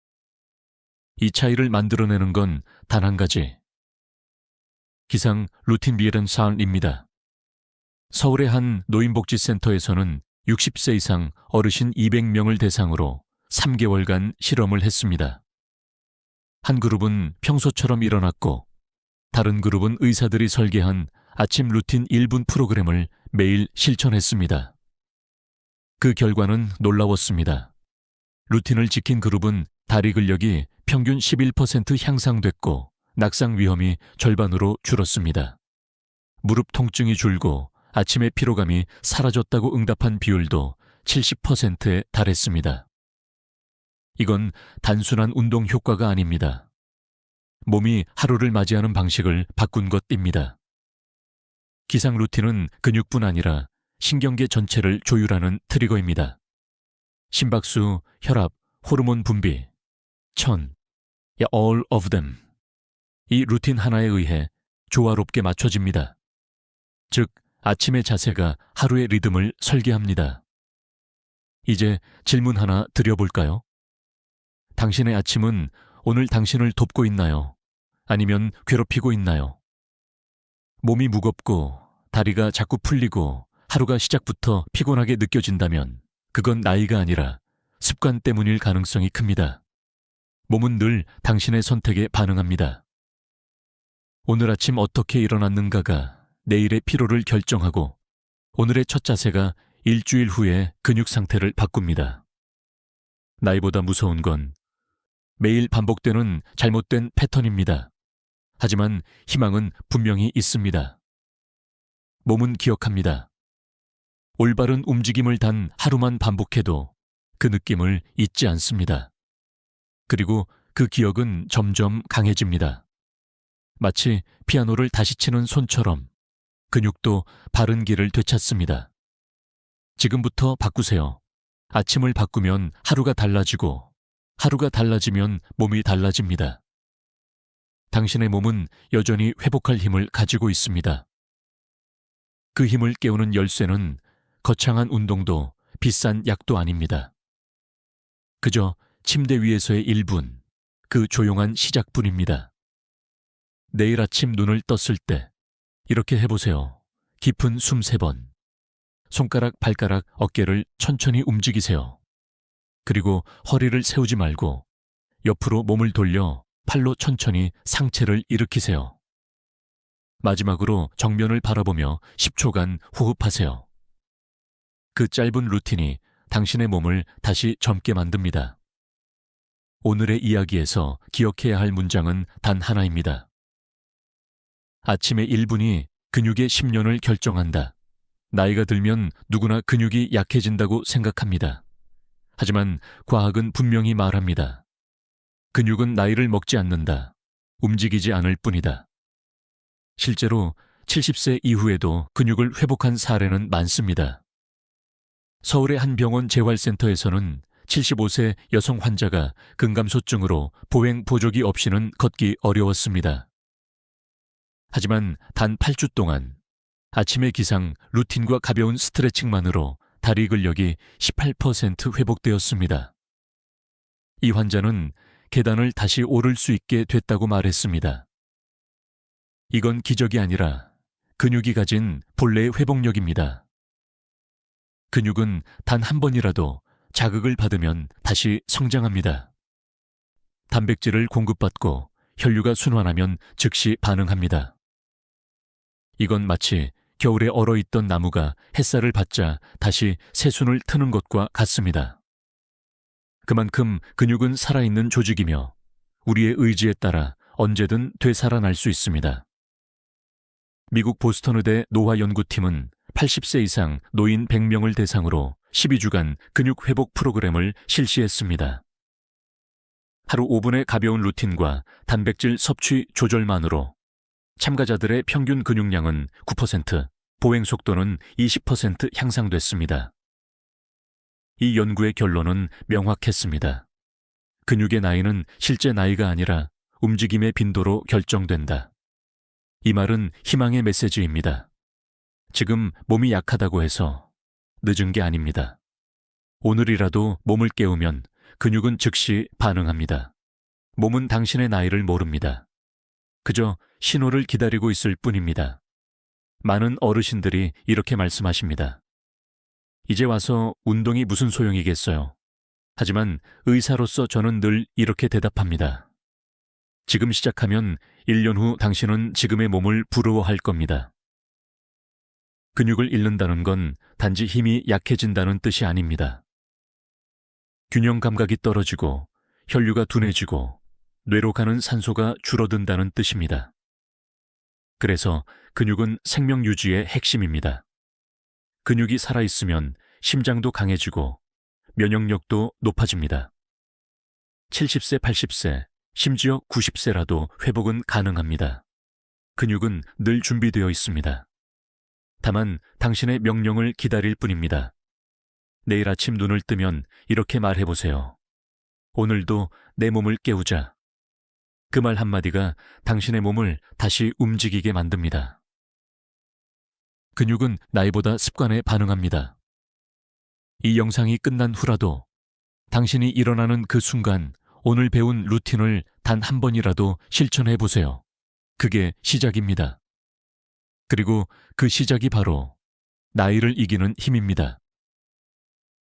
이 차이를 만들어내는 건 단 한 가지. 기상 루틴 비에른사은입니다. 서울의 한 노인복지센터에서는 60세 이상 어르신 200명을 대상으로 3개월간 실험을 했습니다. 한 그룹은 평소처럼 일어났고 다른 그룹은 의사들이 설계한 아침 루틴 1분 프로그램을 매일 실천했습니다. 그 결과는 놀라웠습니다. 루틴을 지킨 그룹은 다리 근력이 평균 11% 향상됐고 낙상 위험이 절반으로 줄었습니다. 무릎 통증이 줄고 아침의 피로감이 사라졌다고 응답한 비율도 70%에 달했습니다. 이건 단순한 운동 효과가 아닙니다. 몸이 하루를 맞이하는 방식을 바꾼 것입니다. 기상 루틴은 근육뿐 아니라 신경계 전체를 조율하는 트리거입니다. 심박수, 혈압, 호르몬 분비, all of them. 이 루틴 하나에 의해 조화롭게 맞춰집니다. 즉, 아침의 자세가 하루의 리듬을 설계합니다. 이제 질문 하나 드려볼까요? 당신의 아침은 오늘 당신을 돕고 있나요? 아니면 괴롭히고 있나요? 몸이 무겁고 다리가 자꾸 풀리고 하루가 시작부터 피곤하게 느껴진다면 그건 나이가 아니라 습관 때문일 가능성이 큽니다. 몸은 늘 당신의 선택에 반응합니다. 오늘 아침 어떻게 일어났는가가 내일의 피로를 결정하고 오늘의 첫 자세가 일주일 후에 근육 상태를 바꿉니다. 나이보다 무서운 건 매일 반복되는 잘못된 패턴입니다. 하지만 희망은 분명히 있습니다. 몸은 기억합니다. 올바른 움직임을 단 하루만 반복해도 그 느낌을 잊지 않습니다. 그리고 그 기억은 점점 강해집니다. 마치 피아노를 다시 치는 손처럼 근육도 바른 길을 되찾습니다. 지금부터 바꾸세요. 아침을 바꾸면 하루가 달라지고 하루가 달라지면 몸이 달라집니다. 당신의 몸은 여전히 회복할 힘을 가지고 있습니다. 그 힘을 깨우는 열쇠는 거창한 운동도 비싼 약도 아닙니다. 그저 침대 위에서의 1분, 그 조용한 시작뿐입니다. 내일 아침 눈을 떴을 때 이렇게 해보세요. 깊은 숨 3번. 손가락, 발가락, 어깨를 천천히 움직이세요. 그리고 허리를 세우지 말고 옆으로 몸을 돌려 팔로 천천히 상체를 일으키세요. 마지막으로 정면을 바라보며 10초간 호흡하세요. 그 짧은 루틴이 당신의 몸을 다시 젊게 만듭니다. 오늘의 이야기에서 기억해야 할 문장은 단 하나입니다. 아침의 1분이 근육의 10년을 결정한다. 나이가 들면 누구나 근육이 약해진다고 생각합니다. 하지만 과학은 분명히 말합니다. 근육은 나이를 먹지 않는다. 움직이지 않을 뿐이다. 실제로 70세 이후에도 근육을 회복한 사례는 많습니다. 서울의 한 병원 재활센터에서는 75세 여성 환자가 근감소증으로 보행 보조기 없이는 걷기 어려웠습니다. 하지만 단 8주 동안 아침의 기상, 루틴과 가벼운 스트레칭만으로 다리 근력이 18% 회복되었습니다. 이 환자는 계단을 다시 오를 수 있게 됐다고 말했습니다. 이건 기적이 아니라 근육이 가진 본래의 회복력입니다. 근육은 단 한 번이라도 자극을 받으면 다시 성장합니다. 단백질을 공급받고 혈류가 순환하면 즉시 반응합니다. 이건 마치 겨울에 얼어있던 나무가 햇살을 받자 다시 새순을 트는 것과 같습니다. 그만큼 근육은 살아있는 조직이며 우리의 의지에 따라 언제든 되살아날 수 있습니다. 미국 보스턴 의대 노화연구팀은 80세 이상 노인 100명을 대상으로 12주간 근육 회복 프로그램을 실시했습니다. 하루 5분의 가벼운 루틴과 단백질 섭취 조절만으로 참가자들의 평균 근육량은 9%, 보행 속도는 20% 향상됐습니다. 이 연구의 결론은 명확했습니다. 근육의 나이는 실제 나이가 아니라 움직임의 빈도로 결정된다. 이 말은 희망의 메시지입니다. 지금 몸이 약하다고 해서 늦은 게 아닙니다. 오늘이라도 몸을 깨우면 근육은 즉시 반응합니다. 몸은 당신의 나이를 모릅니다. 그저 신호를 기다리고 있을 뿐입니다. 많은 어르신들이 이렇게 말씀하십니다. 이제 와서 운동이 무슨 소용이겠어요. 하지만 의사로서 저는 늘 이렇게 대답합니다. 지금 시작하면 1년 후 당신은 지금의 몸을 부러워할 겁니다. 근육을 잃는다는 건 단지 힘이 약해진다는 뜻이 아닙니다. 균형 감각이 떨어지고 혈류가 둔해지고 뇌로 가는 산소가 줄어든다는 뜻입니다. 그래서 근육은 생명 유지의 핵심입니다. 근육이 살아있으면 심장도 강해지고 면역력도 높아집니다. 70세, 80세, 심지어 90세라도 회복은 가능합니다. 근육은 늘 준비되어 있습니다. 다만 당신의 명령을 기다릴 뿐입니다. 내일 아침 눈을 뜨면 이렇게 말해보세요. 오늘도 내 몸을 깨우자. 그 말 한마디가 당신의 몸을 다시 움직이게 만듭니다. 근육은 나이보다 습관에 반응합니다. 이 영상이 끝난 후라도 당신이 일어나는 그 순간 오늘 배운 루틴을 단 한 번이라도 실천해 보세요. 그게 시작입니다. 그리고 그 시작이 바로 나이를 이기는 힘입니다.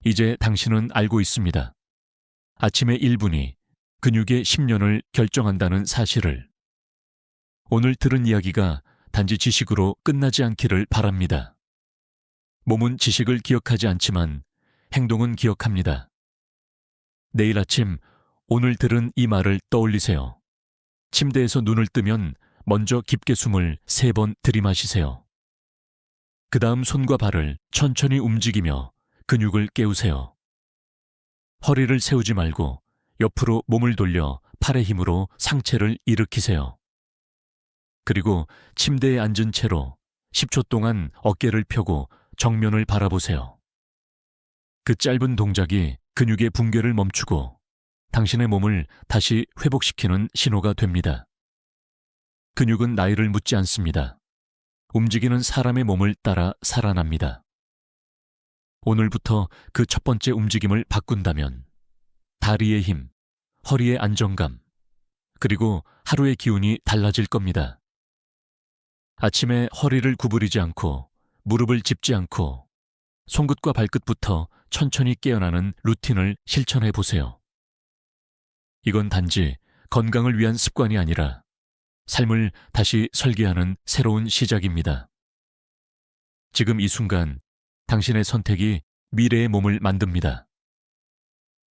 이제 당신은 알고 있습니다. 아침의 1분이 근육의 10년을 결정한다는 사실을. 오늘 들은 이야기가 단지 지식으로 끝나지 않기를 바랍니다. 몸은 지식을 기억하지 않지만 행동은 기억합니다. 내일 아침 오늘 들은 이 말을 떠올리세요. 침대에서 눈을 뜨면 먼저 깊게 숨을 3번 들이마시세요. 그 다음 손과 발을 천천히 움직이며 근육을 깨우세요. 허리를 세우지 말고 옆으로 몸을 돌려 팔의 힘으로 상체를 일으키세요. 그리고 침대에 앉은 채로 10초 동안 어깨를 펴고 정면을 바라보세요. 그 짧은 동작이 근육의 붕괴를 멈추고 당신의 몸을 다시 회복시키는 신호가 됩니다. 근육은 나이를 묻지 않습니다. 움직이는 사람의 몸을 따라 살아납니다. 오늘부터 그 첫 번째 움직임을 바꾼다면 다리의 힘, 허리의 안정감, 그리고 하루의 기운이 달라질 겁니다. 아침에 허리를 구부리지 않고 무릎을 짚지 않고 손끝과 발끝부터 천천히 깨어나는 루틴을 실천해 보세요. 이건 단지 건강을 위한 습관이 아니라 삶을 다시 설계하는 새로운 시작입니다. 지금 이 순간 당신의 선택이 미래의 몸을 만듭니다.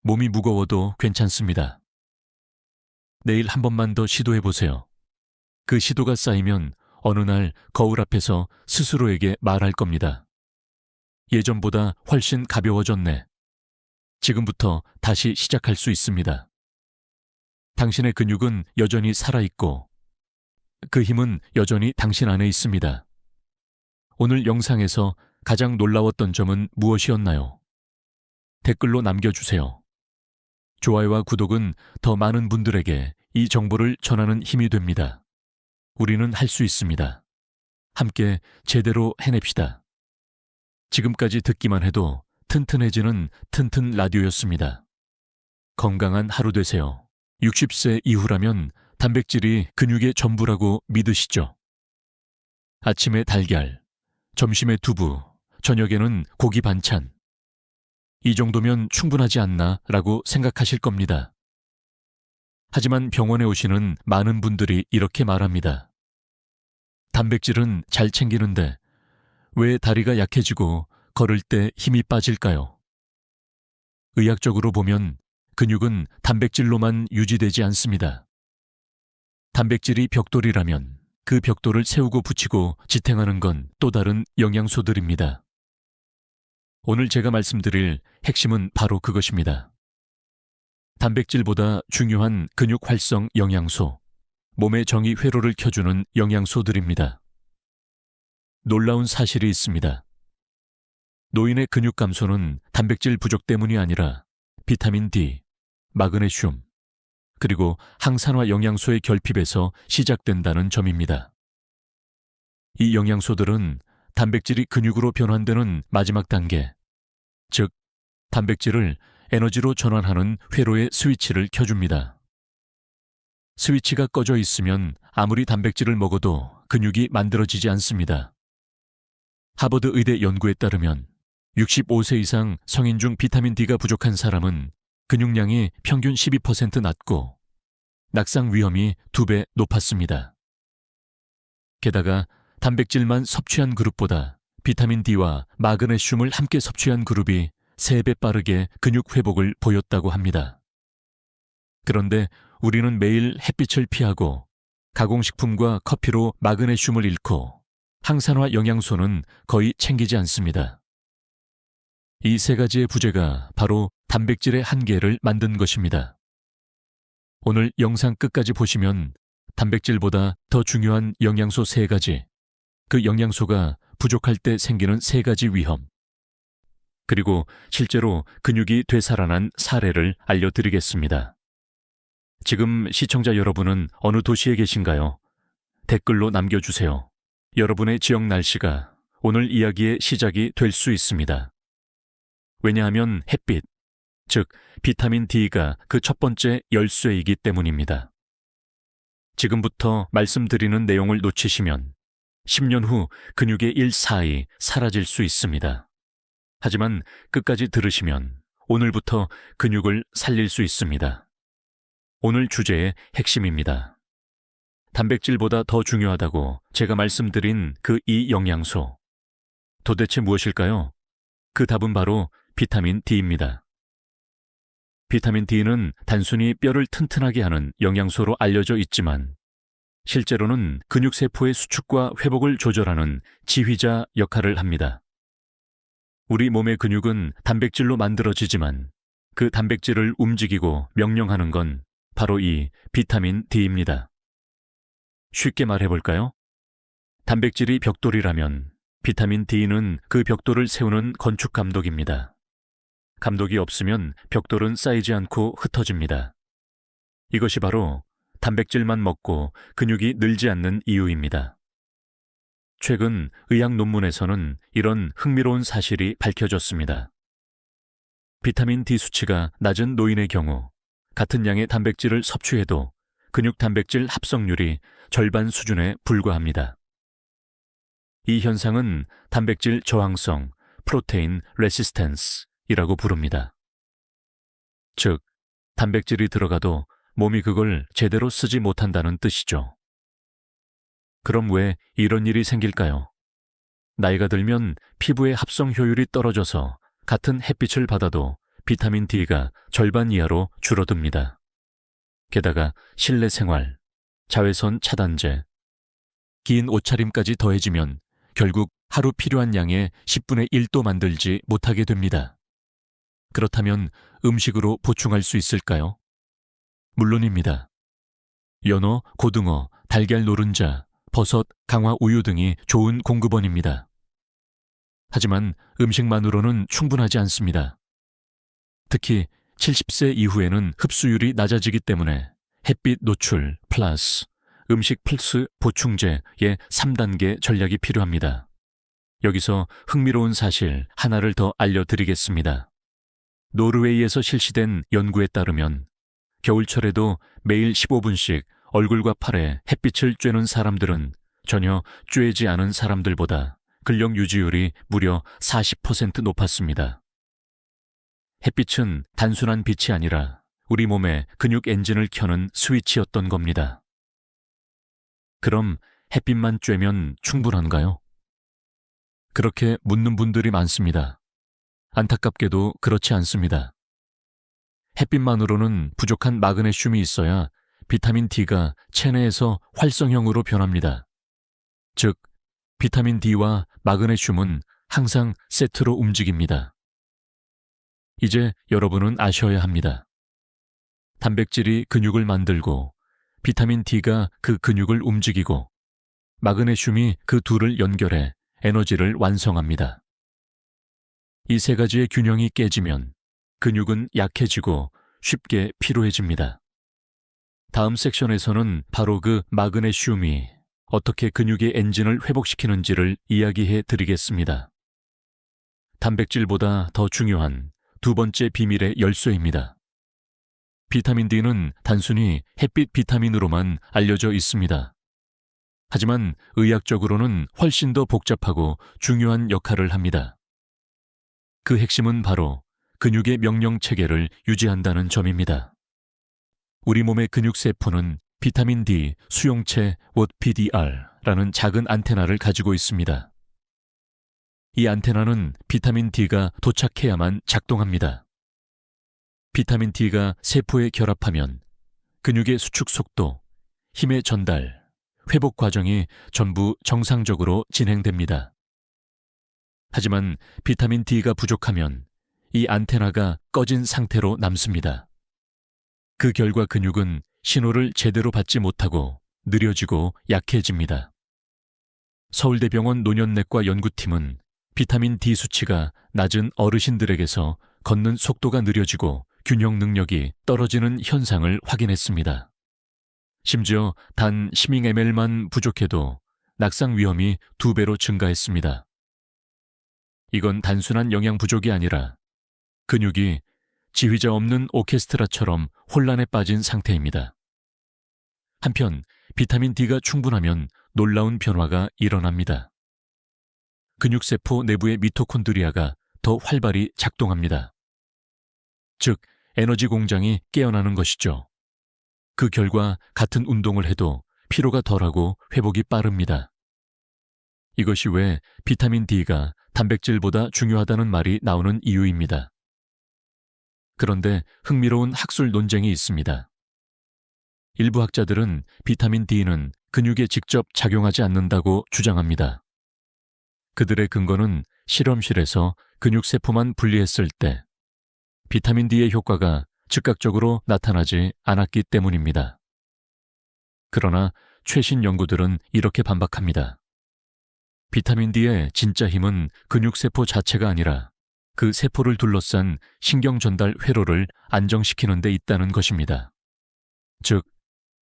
몸이 무거워도 괜찮습니다. 내일 한 번만 더 시도해 보세요. 그 시도가 쌓이면 어느 날 거울 앞에서 스스로에게 말할 겁니다. 예전보다 훨씬 가벼워졌네. 지금부터 다시 시작할 수 있습니다. 당신의 근육은 여전히 살아있고 그 힘은 여전히 당신 안에 있습니다. 오늘 영상에서 가장 놀라웠던 점은 무엇이었나요? 댓글로 남겨주세요. 좋아요와 구독은 더 많은 분들에게 이 정보를 전하는 힘이 됩니다. 우리는 할 수 있습니다. 함께 제대로 해냅시다. 지금까지 듣기만 해도 튼튼해지는 튼튼 라디오였습니다. 건강한 하루 되세요. 60세 이후라면 단백질이 근육의 전부라고 믿으시죠? 아침에 달걀, 점심에 두부, 저녁에는 고기 반찬. 이 정도면 충분하지 않나 라고 생각하실 겁니다. 하지만 병원에 오시는 많은 분들이 이렇게 말합니다. 단백질은 잘 챙기는데 왜 다리가 약해지고 걸을 때 힘이 빠질까요? 의학적으로 보면 근육은 단백질로만 유지되지 않습니다. 단백질이 벽돌이라면 그 벽돌을 세우고 붙이고 지탱하는 건 또 다른 영양소들입니다. 오늘 제가 말씀드릴 핵심은 바로 그것입니다. 단백질보다 중요한 근육 활성 영양소, 몸의 정의 회로를 켜주는 영양소들입니다. 놀라운 사실이 있습니다. 노인의 근육 감소는 단백질 부족 때문이 아니라 비타민 D, 마그네슘, 그리고 항산화 영양소의 결핍에서 시작된다는 점입니다. 이 영양소들은 단백질이 근육으로 변환되는 마지막 단계, 즉 단백질을 에너지로 전환하는 회로의 스위치를 켜줍니다. 스위치가 꺼져 있으면 아무리 단백질을 먹어도 근육이 만들어지지 않습니다. 하버드 의대 연구에 따르면 65세 이상 성인 중 비타민 D가 부족한 사람은 근육량이 평균 12% 낮고 낙상 위험이 2배 높았습니다. 게다가 단백질만 섭취한 그룹보다 비타민 D와 마그네슘을 함께 섭취한 그룹이 3배 빠르게 근육 회복을 보였다고 합니다. 그런데 우리는 매일 햇빛을 피하고 가공식품과 커피로 마그네슘을 잃고 항산화 영양소는 거의 챙기지 않습니다. 이 3가지의 부재가 바로 단백질의 한계를 만든 것입니다. 오늘 영상 끝까지 보시면 단백질보다 더 중요한 영양소 3가지, 그 영양소가 부족할 때 생기는 3가지 위험, 그리고 실제로 근육이 되살아난 사례를 알려드리겠습니다. 지금 시청자 여러분은 어느 도시에 계신가요? 댓글로 남겨주세요. 여러분의 지역 날씨가 오늘 이야기의 시작이 될 수 있습니다. 왜냐하면 햇빛, 즉 비타민 D가 그 첫 번째 열쇠이기 때문입니다. 지금부터 말씀드리는 내용을 놓치시면 10년 후 근육의 일사이 사라질 수 있습니다. 하지만 끝까지 들으시면 오늘부터 근육을 살릴 수 있습니다. 오늘 주제의 핵심입니다. 단백질보다 더 중요하다고 제가 말씀드린 그 이 영양소. 도대체 무엇일까요? 그 답은 바로 비타민 D입니다. 비타민 D는 단순히 뼈를 튼튼하게 하는 영양소로 알려져 있지만 실제로는 근육세포의 수축과 회복을 조절하는 지휘자 역할을 합니다. 우리 몸의 근육은 단백질로 만들어지지만 그 단백질을 움직이고 명령하는 건 바로 이 비타민 D입니다. 쉽게 말해볼까요? 단백질이 벽돌이라면 비타민 D는 그 벽돌을 세우는 건축 감독입니다. 감독이 없으면 벽돌은 쌓이지 않고 흩어집니다. 이것이 바로 단백질만 먹고 근육이 늘지 않는 이유입니다. 최근 의학 논문에서는 이런 흥미로운 사실이 밝혀졌습니다. 비타민 D 수치가 낮은 노인의 경우 같은 양의 단백질을 섭취해도 근육 단백질 합성률이 절반 수준에 불과합니다. 이 현상은 단백질 저항성, 프로테인 레시스텐스이라고 부릅니다. 즉, 단백질이 들어가도 몸이 그걸 제대로 쓰지 못한다는 뜻이죠. 그럼 왜 이런 일이 생길까요? 나이가 들면 피부의 합성 효율이 떨어져서 같은 햇빛을 받아도 비타민 D가 절반 이하로 줄어듭니다. 게다가 실내 생활, 자외선 차단제, 긴 옷차림까지 더해지면 결국 하루 필요한 양의 10분의 1도 만들지 못하게 됩니다. 그렇다면 음식으로 보충할 수 있을까요? 물론입니다. 연어, 고등어, 달걀 노른자, 버섯, 강화 우유 등이 좋은 공급원입니다. 하지만 음식만으로는 충분하지 않습니다. 특히 70세 이후에는 흡수율이 낮아지기 때문에 햇빛 노출 플러스 음식 플러스 보충제의 3단계 전략이 필요합니다. 여기서 흥미로운 사실 하나를 더 알려드리겠습니다. 노르웨이에서 실시된 연구에 따르면 겨울철에도 매일 15분씩 얼굴과 팔에 햇빛을 쬐는 사람들은 전혀 쬐지 않은 사람들보다 근력 유지율이 무려 40% 높았습니다. 햇빛은 단순한 빛이 아니라 우리 몸의 근육 엔진을 켜는 스위치였던 겁니다. 그럼 햇빛만 쬐면 충분한가요? 그렇게 묻는 분들이 많습니다. 안타깝게도 그렇지 않습니다. 햇빛만으로는 부족한 마그네슘이 있어야 비타민 D가 체내에서 활성형으로 변합니다. 즉, 비타민 D와 마그네슘은 항상 세트로 움직입니다. 이제 여러분은 아셔야 합니다. 단백질이 근육을 만들고 비타민 D가 그 근육을 움직이고 마그네슘이 그 둘을 연결해 에너지를 완성합니다. 이 3가지의 균형이 깨지면 근육은 약해지고 쉽게 피로해집니다. 다음 섹션에서는 바로 그 마그네슘이 어떻게 근육의 엔진을 회복시키는지를 이야기해 드리겠습니다. 단백질보다 더 중요한 두 번째 비밀의 열쇠입니다. 비타민 D는 단순히 햇빛 비타민으로만 알려져 있습니다. 하지만 의학적으로는 훨씬 더 복잡하고 중요한 역할을 합니다. 그 핵심은 바로 근육의 명령 체계를 유지한다는 점입니다. 우리 몸의 근육세포는 비타민 D 수용체 WOTPDR라는 작은 안테나를 가지고 있습니다. 이 안테나는 비타민 D가 도착해야만 작동합니다. 비타민 D가 세포에 결합하면 근육의 수축 속도, 힘의 전달, 회복 과정이 전부 정상적으로 진행됩니다. 하지만 비타민 D가 부족하면 이 안테나가 꺼진 상태로 남습니다. 그 결과 근육은 신호를 제대로 받지 못하고 느려지고 약해집니다. 서울대병원 노년내과 연구팀은 비타민 D 수치가 낮은 어르신들에게서 걷는 속도가 느려지고 균형 능력이 떨어지는 현상을 확인했습니다. 심지어 단 10mg만 부족해도 낙상 위험이 2배로 증가했습니다. 이건 단순한 영양 부족이 아니라 근육이 지휘자 없는 오케스트라처럼 혼란에 빠진 상태입니다. 한편 비타민 D가 충분하면 놀라운 변화가 일어납니다. 근육세포 내부의 미토콘드리아가 더 활발히 작동합니다. 즉, 에너지 공장이 깨어나는 것이죠. 그 결과 같은 운동을 해도 피로가 덜하고 회복이 빠릅니다. 이것이 왜 비타민 D가 단백질보다 중요하다는 말이 나오는 이유입니다. 그런데 흥미로운 학술 논쟁이 있습니다. 일부 학자들은 비타민 D는 근육에 직접 작용하지 않는다고 주장합니다. 그들의 근거는 실험실에서 근육세포만 분리했을 때 비타민 D의 효과가 즉각적으로 나타나지 않았기 때문입니다. 그러나 최신 연구들은 이렇게 반박합니다. 비타민 D의 진짜 힘은 근육세포 자체가 아니라 그 세포를 둘러싼 신경전달 회로를 안정시키는 데 있다는 것입니다. 즉,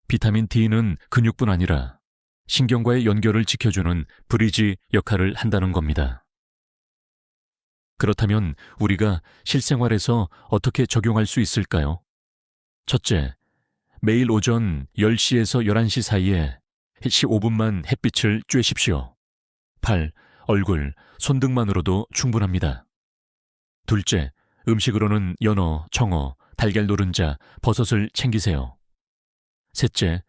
비타민 D는 근육뿐 아니라 신경과의 연결을 지켜주는 브리지 역할을 한다는 겁니다. 그렇다면 우리가 실생활에서 어떻게 적용할 수 있을까요? 첫째, 매일 오전 10시에서 11시 사이에 15분만 햇빛을 쬐십시오. 팔, 얼굴, 손 등만으로도 충분합니다. 둘째, 음식으로는 연어, 청어, 달걀 노른자, 버섯을 챙기세요. 셋째,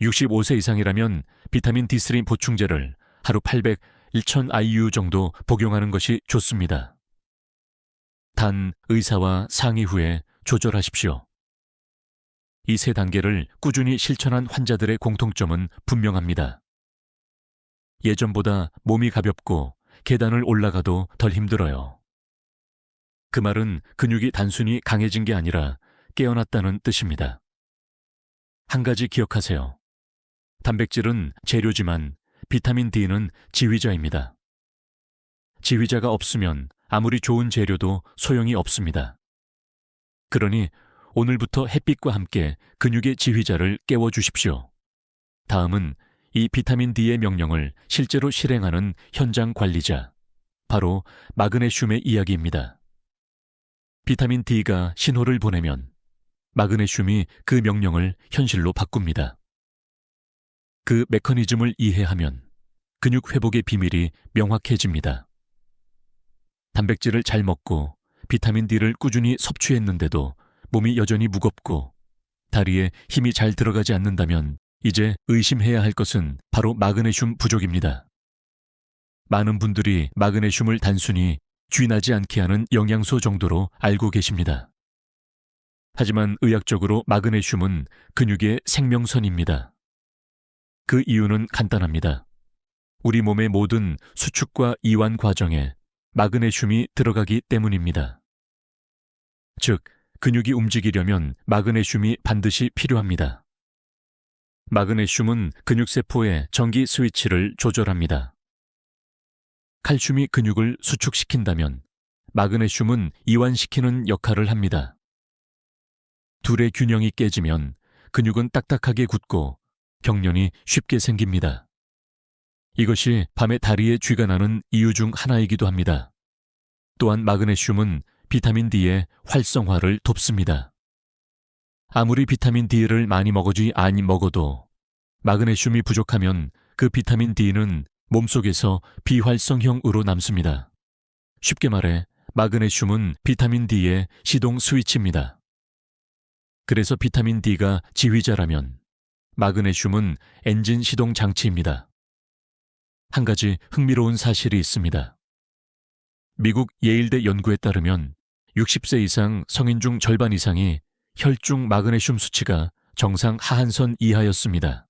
65세 이상이라면 비타민 D3 보충제를 하루 800, 1000IU 정도 복용하는 것이 좋습니다. 단, 의사와 상의 후에 조절하십시오. 이 세 단계를 꾸준히 실천한 환자들의 공통점은 분명합니다. 예전보다 몸이 가볍고 계단을 올라가도 덜 힘들어요. 그 말은 근육이 단순히 강해진 게 아니라 깨어났다는 뜻입니다. 한 가지 기억하세요. 단백질은 재료지만 비타민 D는 지휘자입니다. 지휘자가 없으면 아무리 좋은 재료도 소용이 없습니다. 그러니 오늘부터 햇빛과 함께 근육의 지휘자를 깨워주십시오. 다음은 이 비타민 D의 명령을 실제로 실행하는 현장 관리자, 바로 마그네슘의 이야기입니다. 비타민 D가 신호를 보내면 마그네슘이 그 명령을 현실로 바꿉니다. 그 메커니즘을 이해하면 근육 회복의 비밀이 명확해집니다. 단백질을 잘 먹고 비타민 D를 꾸준히 섭취했는데도 몸이 여전히 무겁고 다리에 힘이 잘 들어가지 않는다면 이제 의심해야 할 것은 바로 마그네슘 부족입니다. 많은 분들이 마그네슘을 단순히 쥐나지 않게 하는 영양소 정도로 알고 계십니다. 하지만 의학적으로 마그네슘은 근육의 생명선입니다. 그 이유는 간단합니다. 우리 몸의 모든 수축과 이완 과정에 마그네슘이 들어가기 때문입니다. 즉, 근육이 움직이려면 마그네슘이 반드시 필요합니다. 마그네슘은 근육세포의 전기 스위치를 조절합니다. 칼슘이 근육을 수축시킨다면 마그네슘은 이완시키는 역할을 합니다. 둘의 균형이 깨지면 근육은 딱딱하게 굳고 경련이 쉽게 생깁니다. 이것이 밤에 다리에 쥐가 나는 이유 중 하나이기도 합니다. 또한 마그네슘은 비타민 D의 활성화를 돕습니다. 아무리 비타민 D를 많이 먹어도 마그네슘이 부족하면 그 비타민 D는 몸속에서 비활성형으로 남습니다. 쉽게 말해 마그네슘은 비타민 D의 시동 스위치입니다. 그래서 비타민 D가 지휘자라면 마그네슘은 엔진 시동 장치입니다. 한 가지 흥미로운 사실이 있습니다. 미국 예일대 연구에 따르면 60세 이상 성인 중 절반 이상이 혈중 마그네슘 수치가 정상 하한선 이하였습니다.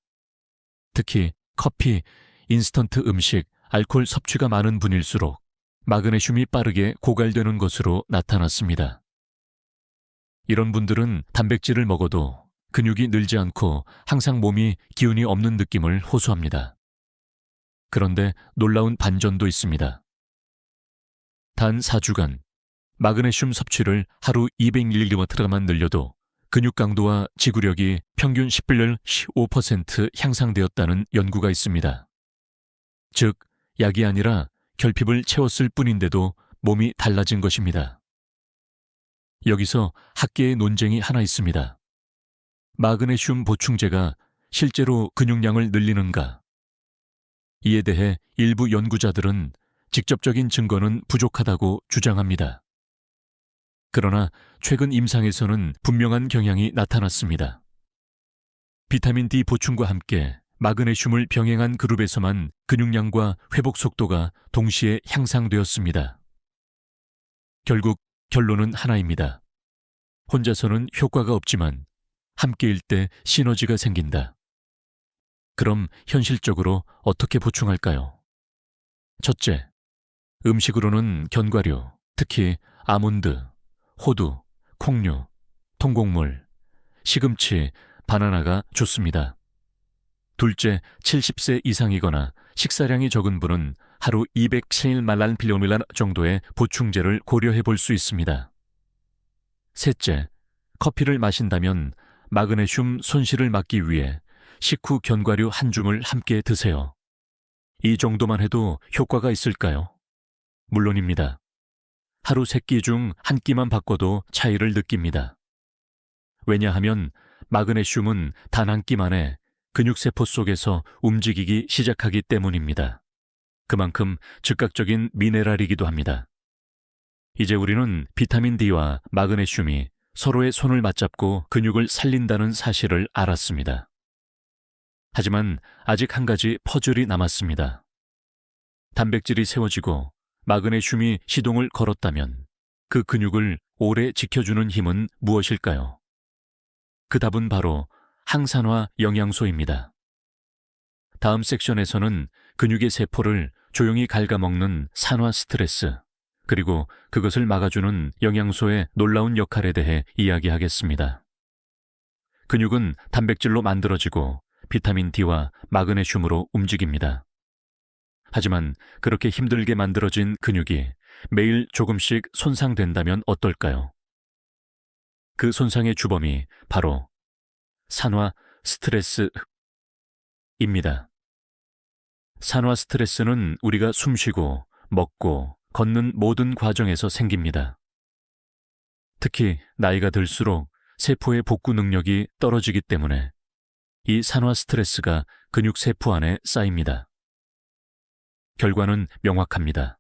특히 커피, 인스턴트 음식, 알코올 섭취가 많은 분일수록 마그네슘이 빠르게 고갈되는 것으로 나타났습니다. 이런 분들은 단백질을 먹어도 근육이 늘지 않고 항상 몸이 기운이 없는 느낌을 호소합니다. 그런데 놀라운 반전도 있습니다. 단 4주간 마그네슘 섭취를 하루 200mg만 늘려도 근육 강도와 지구력이 평균 10분의 15% 향상되었다는 연구가 있습니다. 즉, 약이 아니라 결핍을 채웠을 뿐인데도 몸이 달라진 것입니다. 여기서 학계의 논쟁이 하나 있습니다. 마그네슘 보충제가 실제로 근육량을 늘리는가? 이에 대해 일부 연구자들은 직접적인 증거는 부족하다고 주장합니다. 그러나 최근 임상에서는 분명한 경향이 나타났습니다. 비타민 D 보충과 함께 마그네슘을 병행한 그룹에서만 근육량과 회복 속도가 동시에 향상되었습니다. 결국 결론은 하나입니다. 혼자서는 효과가 없지만 함께일 때 시너지가 생긴다. 그럼 현실적으로 어떻게 보충할까요? 첫째, 음식으로는 견과류, 특히 아몬드, 호두, 콩류, 통곡물, 시금치, 바나나가 좋습니다. 둘째, 70세 이상이거나 식사량이 적은 분은 하루 200mg 정도의 보충제를 고려해 볼 수 있습니다. 셋째, 커피를 마신다면 마그네슘 손실을 막기 위해 식후 견과류 한 줌을 함께 드세요. 이 정도만 해도 효과가 있을까요? 물론입니다. 하루 3끼 중 한 끼만 바꿔도 차이를 느낍니다. 왜냐하면 마그네슘은 단 한 끼 만에 근육세포 속에서 움직이기 시작하기 때문입니다. 그만큼 즉각적인 미네랄이기도 합니다. 이제 우리는 비타민 D와 마그네슘이 서로의 손을 맞잡고 근육을 살린다는 사실을 알았습니다. 하지만 아직 한 가지 퍼즐이 남았습니다. 단백질이 세워지고 마그네슘이 시동을 걸었다면 그 근육을 오래 지켜주는 힘은 무엇일까요? 그 답은 바로 항산화 영양소입니다. 다음 섹션에서는 근육의 세포를 조용히 갉아먹는 산화 스트레스, 그리고 그것을 막아주는 영양소의 놀라운 역할에 대해 이야기하겠습니다. 근육은 단백질로 만들어지고 비타민 D와 마그네슘으로 움직입니다. 하지만 그렇게 힘들게 만들어진 근육이 매일 조금씩 손상된다면 어떨까요? 그 손상의 주범이 바로 산화 스트레스입니다. 산화 스트레스는 우리가 숨쉬고 먹고 걷는 모든 과정에서 생깁니다. 특히 나이가 들수록 세포의 복구 능력이 떨어지기 때문에 이 산화 스트레스가 근육 세포 안에 쌓입니다. 결과는 명확합니다.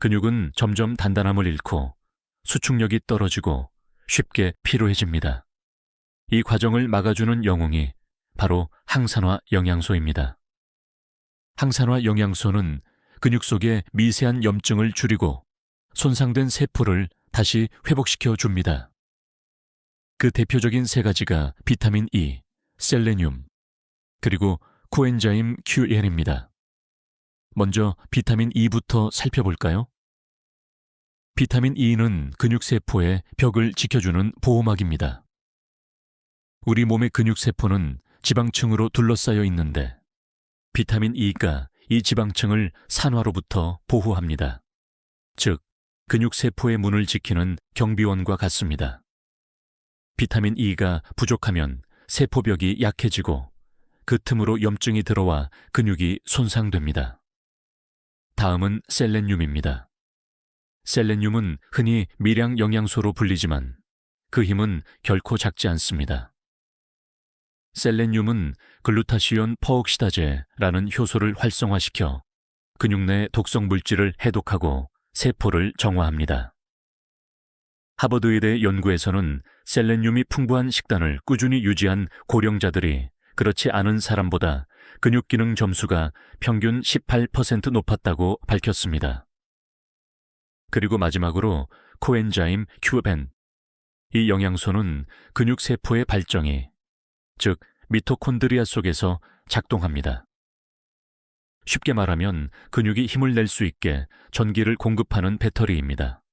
근육은 점점 단단함을 잃고 수축력이 떨어지고 쉽게 피로해집니다. 이 과정을 막아주는 영웅이 바로 항산화 영양소입니다. 항산화 영양소는 근육 속의 미세한 염증을 줄이고 손상된 세포를 다시 회복시켜 줍니다. 그 대표적인 세 가지가 비타민 E, 셀레늄, 그리고 코엔자임 QN입니다. 먼저 비타민 E부터 살펴볼까요? 비타민 E는 근육세포의 벽을 지켜주는 보호막입니다. 우리 몸의 근육세포는 지방층으로 둘러싸여 있는데 비타민 E가 이 지방층을 산화로부터 보호합니다. 즉, 근육세포의 문을 지키는 경비원과 같습니다. 비타민 E가 부족하면 세포벽이 약해지고 그 틈으로 염증이 들어와 근육이 손상됩니다. 다음은 셀레늄입니다. 셀레늄은 흔히 미량 영양소로 불리지만 그 힘은 결코 작지 않습니다. 셀레늄은 글루타시온 퍼옥시다제라는 효소를 활성화시켜 근육 내 독성 물질을 해독하고 세포를 정화합니다. 하버드의대 연구에서는 셀레늄이 풍부한 식단을 꾸준히 유지한 고령자들이 그렇지 않은 사람보다 근육 기능 점수가 평균 18% 높았다고 밝혔습니다. 그리고 마지막으로 코엔자임 Q10. 이 영양소는 근육 세포의 발정이, 즉 미토콘드리아 속에서 작동합니다. 쉽게 말하면 근육이 힘을 낼 수 있게 전기를 공급하는 배터리입니다.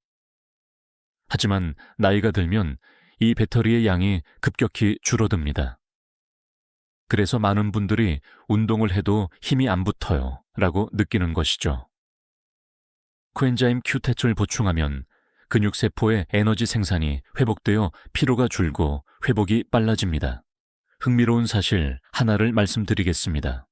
하지만 나이가 들면 이 배터리의 양이 급격히 줄어듭니다. 그래서 많은 분들이 운동을 해도 힘이 안 붙어요 라고 느끼는 것이죠. 코엔자임 Q10을 보충하면 근육세포의 에너지 생산이 회복되어 피로가 줄고 회복이 빨라집니다. 흥미로운 사실 하나를 말씀드리겠습니다.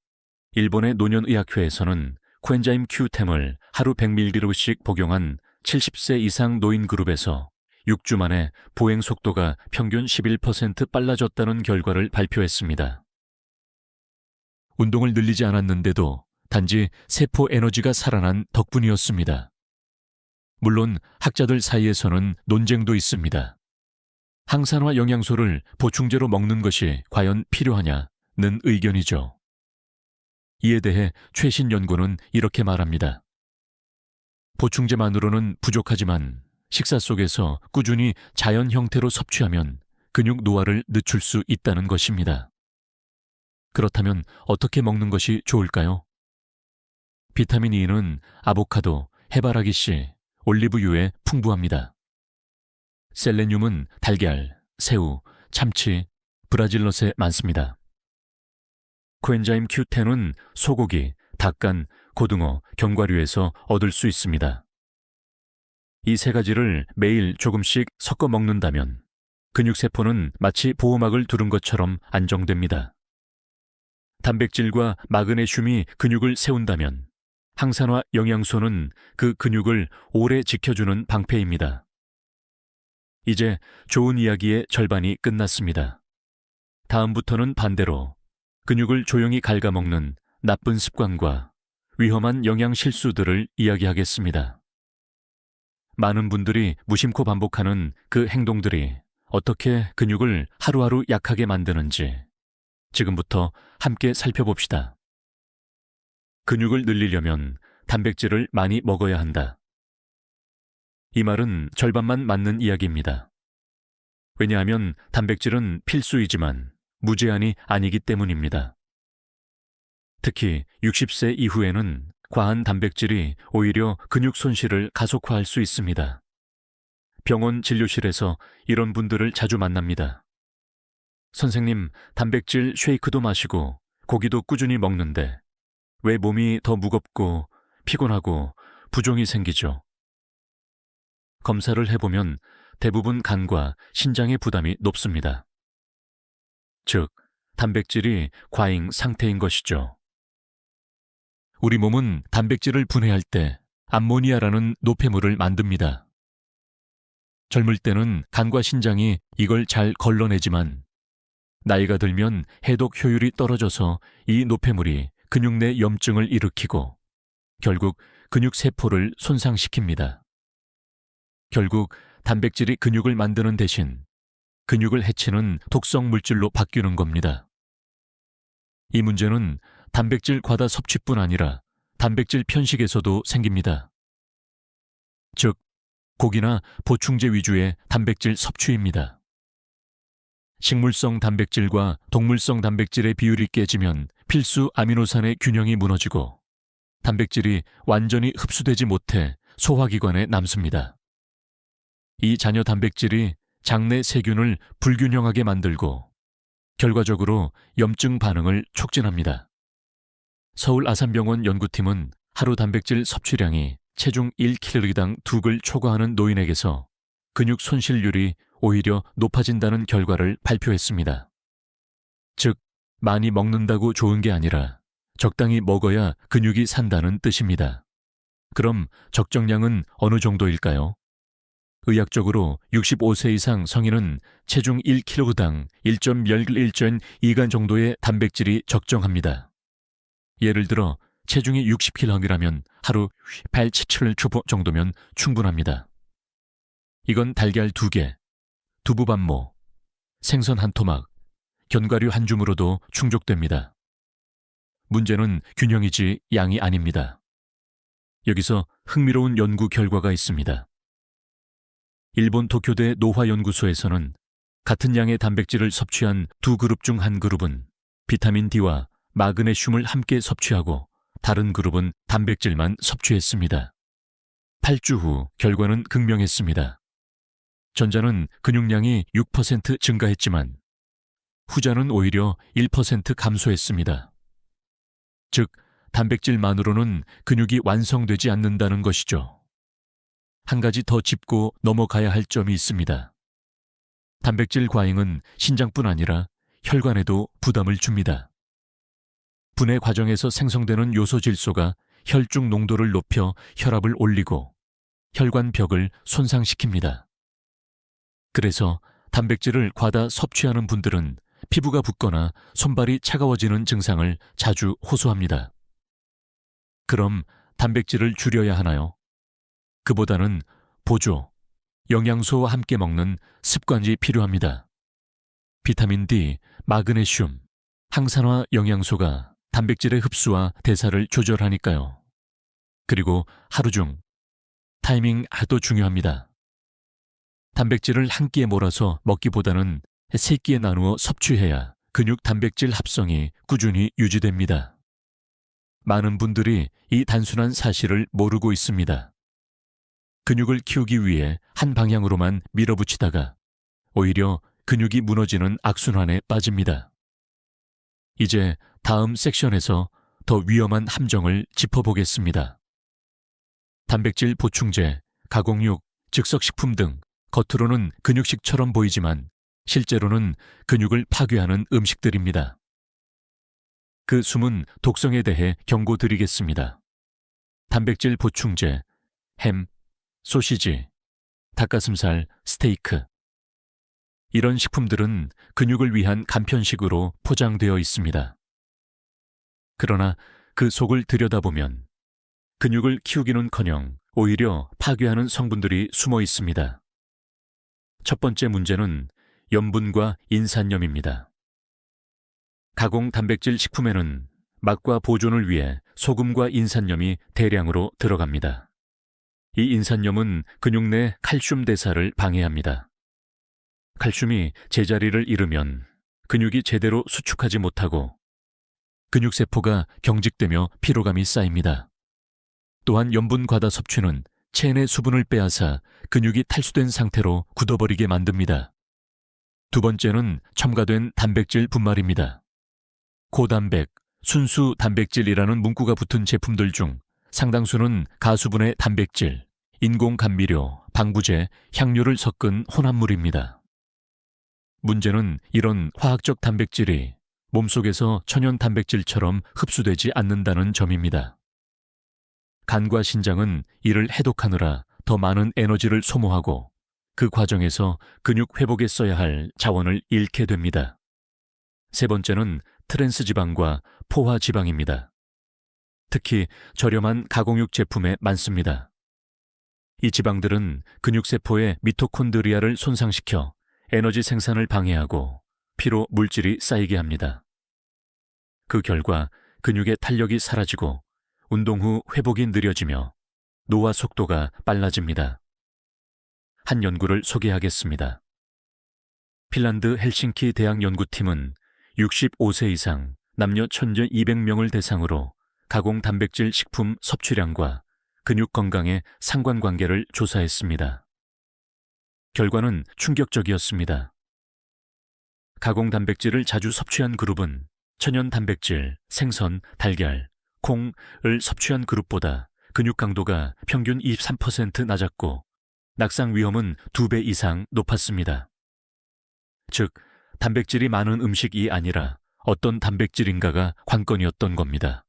일본의 노년의학회에서는 코엔자임 Q10을 하루 100mg씩 복용한 70세 이상 노인 그룹에서 6주 만에 보행 속도가 평균 11% 빨라졌다는 결과를 발표했습니다. 운동을 늘리지 않았는데도 단지 세포 에너지가 살아난 덕분이었습니다. 물론 학자들 사이에서는 논쟁도 있습니다. 항산화 영양소를 보충제로 먹는 것이 과연 필요하냐는 의견이죠. 이에 대해 최신 연구는 이렇게 말합니다. 보충제만으로는 부족하지만 식사 속에서 꾸준히 자연 형태로 섭취하면 근육 노화를 늦출 수 있다는 것입니다. 그렇다면 어떻게 먹는 것이 좋을까요? 비타민 E는 아보카도, 해바라기씨, 올리브유에 풍부합니다. 셀레늄은 달걀, 새우, 참치, 브라질넛에 많습니다. 코엔자임 Q10은 소고기, 닭간, 고등어, 견과류에서 얻을 수 있습니다. 이 세 가지를 매일 조금씩 섞어 먹는다면 근육세포는 마치 보호막을 두른 것처럼 안정됩니다. 단백질과 마그네슘이 근육을 세운다면 항산화 영양소는 그 근육을 오래 지켜주는 방패입니다. 이제 좋은 이야기의 절반이 끝났습니다. 다음부터는 반대로 근육을 조용히 갉아먹는 나쁜 습관과 위험한 영양 실수들을 이야기하겠습니다. 많은 분들이 무심코 반복하는 그 행동들이 어떻게 근육을 하루하루 약하게 만드는지 지금부터 함께 살펴봅시다. 근육을 늘리려면 단백질을 많이 먹어야 한다. 이 말은 절반만 맞는 이야기입니다. 왜냐하면 단백질은 필수이지만 무제한이 아니기 때문입니다. 특히 60세 이후에는 과한 단백질이 오히려 근육 손실을 가속화할 수 있습니다. 병원 진료실에서 이런 분들을 자주 만납니다. 선생님, 단백질 쉐이크도 마시고 고기도 꾸준히 먹는데 왜 몸이 더 무겁고 피곤하고 부종이 생기죠? 검사를 해보면 대부분 간과 신장의 부담이 높습니다. 즉, 단백질이 과잉 상태인 것이죠. 우리 몸은 단백질을 분해할 때 암모니아라는 노폐물을 만듭니다. 젊을 때는 간과 신장이 이걸 잘 걸러내지만 나이가 들면 해독 효율이 떨어져서 이 노폐물이 근육 내 염증을 일으키고 결국 근육 세포를 손상시킵니다. 결국 단백질이 근육을 만드는 대신 근육을 해치는 독성 물질로 바뀌는 겁니다. 이 문제는 단백질 과다 섭취뿐 아니라 단백질 편식에서도 생깁니다. 즉, 고기나 보충제 위주의 단백질 섭취입니다. 식물성 단백질과 동물성 단백질의 비율이 깨지면 필수 아미노산의 균형이 무너지고 단백질이 완전히 흡수되지 못해 소화기관에 남습니다. 이 잔여 단백질이 장내 세균을 불균형하게 만들고 결과적으로 염증 반응을 촉진합니다. 서울 아산병원 연구팀은 하루 단백질 섭취량이 체중 1kg당 2글 초과하는 노인에게서 근육 손실률이 오히려 높아진다는 결과를 발표했습니다. 즉, 많이 먹는다고 좋은 게 아니라 적당히 먹어야 근육이 산다는 뜻입니다. 그럼 적정량은 어느 정도일까요? 의학적으로 65세 이상 성인은 체중 1kg당 1.11전 정도의 단백질이 적정합니다. 예를 들어 체중이 60kg이라면 하루 8-7초 정도면 충분합니다. 이건 달걀 2개, 두부 반모, 생선 한 토막, 견과류 한 줌으로도 충족됩니다. 문제는 균형이지 양이 아닙니다. 여기서 흥미로운 연구 결과가 있습니다. 일본 도쿄대 노화연구소에서는 같은 양의 단백질을 섭취한 두 그룹 중 한 그룹은 비타민 D와 마그네슘을 함께 섭취하고 다른 그룹은 단백질만 섭취했습니다. 8주 후 결과는 극명했습니다. 전자는 근육량이 6% 증가했지만 후자는 오히려 1% 감소했습니다. 즉, 단백질만으로는 근육이 완성되지 않는다는 것이죠. 한 가지 더 짚고 넘어가야 할 점이 있습니다. 단백질 과잉은 신장뿐 아니라 혈관에도 부담을 줍니다. 분해 과정에서 생성되는 요소 질소가 혈중 농도를 높여 혈압을 올리고 혈관 벽을 손상시킵니다. 그래서 단백질을 과다 섭취하는 분들은 피부가 붓거나 손발이 차가워지는 증상을 자주 호소합니다. 그럼 단백질을 줄여야 하나요? 그보다는 보조, 영양소와 함께 먹는 습관이 필요합니다. 비타민 D, 마그네슘, 항산화 영양소가 단백질의 흡수와 대사를 조절하니까요. 그리고 하루 중 타이밍도 중요합니다. 단백질을 한 끼에 몰아서 먹기보다는 세 끼에 나누어 섭취해야 근육 단백질 합성이 꾸준히 유지됩니다. 많은 분들이 이 단순한 사실을 모르고 있습니다. 근육을 키우기 위해 한 방향으로만 밀어붙이다가 오히려 근육이 무너지는 악순환에 빠집니다. 이제 다음 섹션에서 더 위험한 함정을 짚어보겠습니다. 단백질 보충제, 가공육, 즉석식품 등 겉으로는 근육식처럼 보이지만 실제로는 근육을 파괴하는 음식들입니다. 그 숨은 독성에 대해 경고드리겠습니다. 단백질 보충제, 햄, 소시지, 닭가슴살, 스테이크. 이런 식품들은 근육을 위한 간편식으로 포장되어 있습니다. 그러나 그 속을 들여다보면 근육을 키우기는커녕 오히려 파괴하는 성분들이 숨어 있습니다. 첫 번째 문제는 염분과 인산염입니다. 가공 단백질 식품에는 맛과 보존을 위해 소금과 인산염이 대량으로 들어갑니다. 이 인산염은 근육 내 칼슘 대사를 방해합니다. 칼슘이 제자리를 잃으면 근육이 제대로 수축하지 못하고 근육세포가 경직되며 피로감이 쌓입니다. 또한 염분 과다 섭취는 체내 수분을 빼앗아 근육이 탈수된 상태로 굳어버리게 만듭니다. 두 번째는 첨가된 단백질 분말입니다. 고단백, 순수 단백질이라는 문구가 붙은 제품들 중 상당수는 가수분해 단백질, 인공 감미료, 방부제, 향료를 섞은 혼합물입니다. 문제는 이런 화학적 단백질이 몸속에서 천연 단백질처럼 흡수되지 않는다는 점입니다. 간과 신장은 이를 해독하느라 더 많은 에너지를 소모하고 그 과정에서 근육 회복에 써야 할 자원을 잃게 됩니다. 세 번째는 트랜스지방과 포화지방입니다. 특히 저렴한 가공육 제품에 많습니다. 이 지방들은 근육세포의 미토콘드리아를 손상시켜 에너지 생산을 방해하고 피로 물질이 쌓이게 합니다. 그 결과 근육의 탄력이 사라지고 운동 후 회복이 느려지며 노화 속도가 빨라집니다. 한 연구를 소개하겠습니다. 핀란드 헬싱키 대학 연구팀은 65세 이상 남녀 1,200명을 대상으로 가공 단백질 식품 섭취량과 근육 건강의 상관관계를 조사했습니다. 결과는 충격적이었습니다. 가공 단백질을 자주 섭취한 그룹은 천연 단백질, 생선, 달걀, 콩을 섭취한 그룹보다 근육 강도가 평균 23% 낮았고 낙상 위험은 2배 이상 높았습니다. 즉, 단백질이 많은 음식이 아니라 어떤 단백질인가가 관건이었던 겁니다.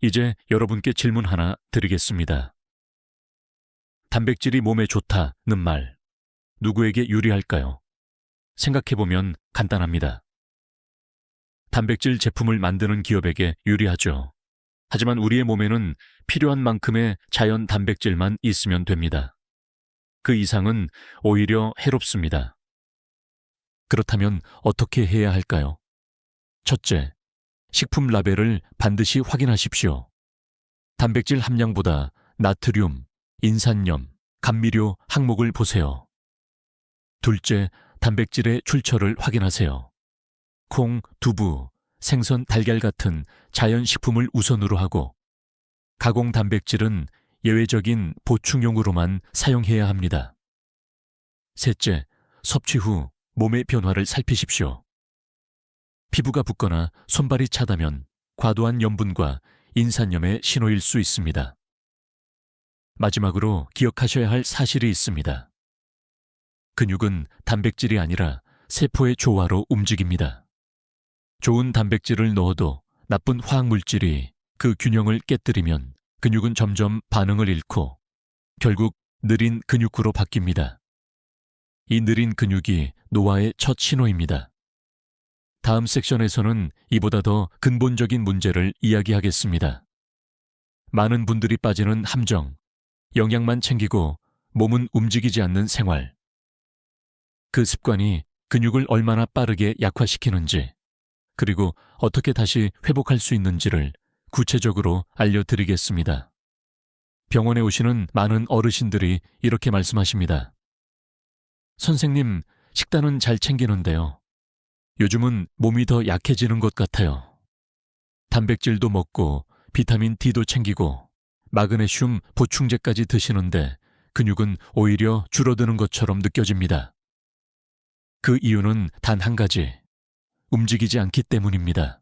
이제 여러분께 질문 하나 드리겠습니다. 단백질이 몸에 좋다는 말, 누구에게 유리할까요? 생각해보면 간단합니다. 단백질 제품을 만드는 기업에게 유리하죠. 하지만 우리의 몸에는 필요한 만큼의 자연 단백질만 있으면 됩니다. 그 이상은 오히려 해롭습니다. 그렇다면 어떻게 해야 할까요? 첫째, 식품 라벨을 반드시 확인하십시오. 단백질 함량보다 나트륨, 인산염, 감미료 항목을 보세요. 둘째, 단백질의 출처를 확인하세요. 콩, 두부, 생선, 달걀 같은 자연식품을 우선으로 하고 가공 단백질은 예외적인 보충용으로만 사용해야 합니다. 셋째, 섭취 후 몸의 변화를 살피십시오. 피부가 붓거나 손발이 차다면 과도한 염분과 인산염의 신호일 수 있습니다. 마지막으로 기억하셔야 할 사실이 있습니다. 근육은 단백질이 아니라 세포의 조화로 움직입니다. 좋은 단백질을 넣어도 나쁜 화학물질이 그 균형을 깨뜨리면 근육은 점점 반응을 잃고 결국 느린 근육구로 바뀝니다. 이 느린 근육이 노화의 첫 신호입니다. 다음 섹션에서는 이보다 더 근본적인 문제를 이야기하겠습니다. 많은 분들이 빠지는 함정, 영양만 챙기고 몸은 움직이지 않는 생활. 그 습관이 근육을 얼마나 빠르게 약화시키는지, 그리고 어떻게 다시 회복할 수 있는지를 구체적으로 알려드리겠습니다. 병원에 오시는 많은 어르신들이 이렇게 말씀하십니다. 선생님, 식단은 잘 챙기는데요. 요즘은 몸이 더 약해지는 것 같아요. 단백질도 먹고 비타민 D도 챙기고 마그네슘 보충제까지 드시는데 근육은 오히려 줄어드는 것처럼 느껴집니다. 그 이유는 단 한 가지, 움직이지 않기 때문입니다.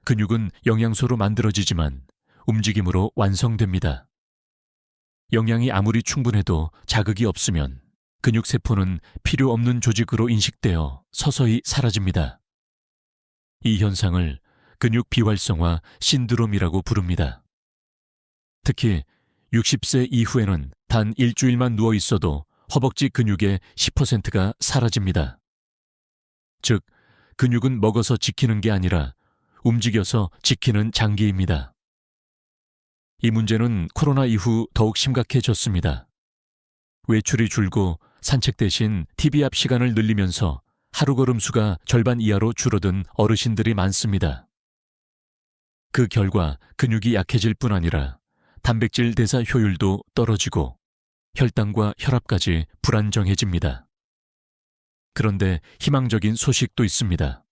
근육은 영양소로 만들어지지만 움직임으로 완성됩니다. 영양이 아무리 충분해도 자극이 없으면 근육세포는 필요 없는 조직으로 인식되어 서서히 사라집니다. 이 현상을 근육 비활성화 신드롬이라고 부릅니다. 특히 60세 이후에는 단 일주일만 누워 있어도 허벅지 근육의 10%가 사라집니다. 즉, 근육은 먹어서 지키는 게 아니라 움직여서 지키는 장기입니다. 이 문제는 코로나 이후 더욱 심각해졌습니다. 외출이 줄고 산책 대신 TV 앞 시간을 늘리면서 하루 걸음 수가 절반 이하로 줄어든 어르신들이 많습니다. 그 결과 근육이 약해질 뿐 아니라 단백질 대사 효율도 떨어지고 혈당과 혈압까지 불안정해집니다. 그런데 희망적인 소식도 있습니다.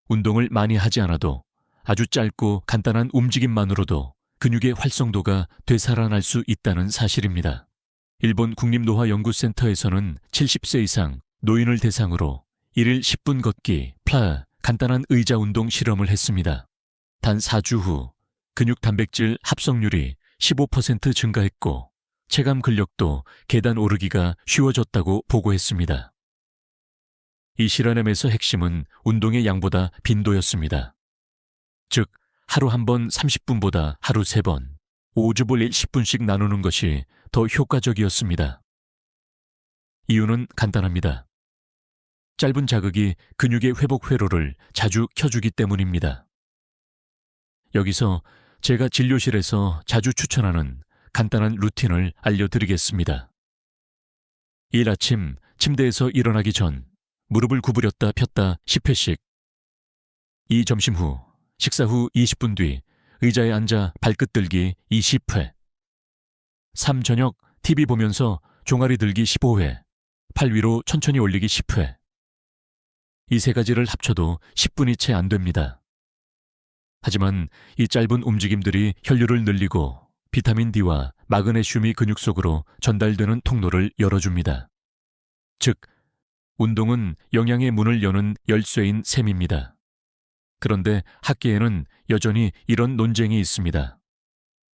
운동을 많이 하지 않아도 아주 짧고 간단한 움직임만으로도 근육의 활성도가 되살아날 수 있다는 사실입니다. 일본 국립노화연구센터에서는 70세 이상 노인을 대상으로 1일 10분 걷기, 간단한 의자 운동 실험을 했습니다. 단 4주 후 근육 단백질 합성률이 15% 증가했고 체감 근력도 계단 오르기가 쉬워졌다고 보고했습니다. 이 실험에서 핵심은 운동의 양보다 빈도였습니다. 즉, 하루 한 번 30분보다 하루 3번, 5주볼 10분씩 나누는 것이 더 효과적이었습니다. 이유는 간단합니다. 짧은 자극이 근육의 회복 회로를 자주 켜주기 때문입니다. 여기서 제가 진료실에서 자주 추천하는 간단한 루틴을 알려드리겠습니다. 이일 아침 침대에서 일어나기 전 무릎을 구부렸다 폈다 10회씩. 이 점심 후, 식사 후 20분 뒤 의자에 앉아 발끝 들기 20회. 3 저녁 TV 보면서 종아리 들기 15회, 팔 위로 천천히 올리기 10회. 이 세 가지를 합쳐도 10분이 채 안 됩니다. 하지만 이 짧은 움직임들이 혈류를 늘리고 비타민 D와 마그네슘이 근육 속으로 전달되는 통로를 열어줍니다. 즉, 운동은 영양의 문을 여는 열쇠인 셈입니다. 그런데 학계에는 여전히 이런 논쟁이 있습니다.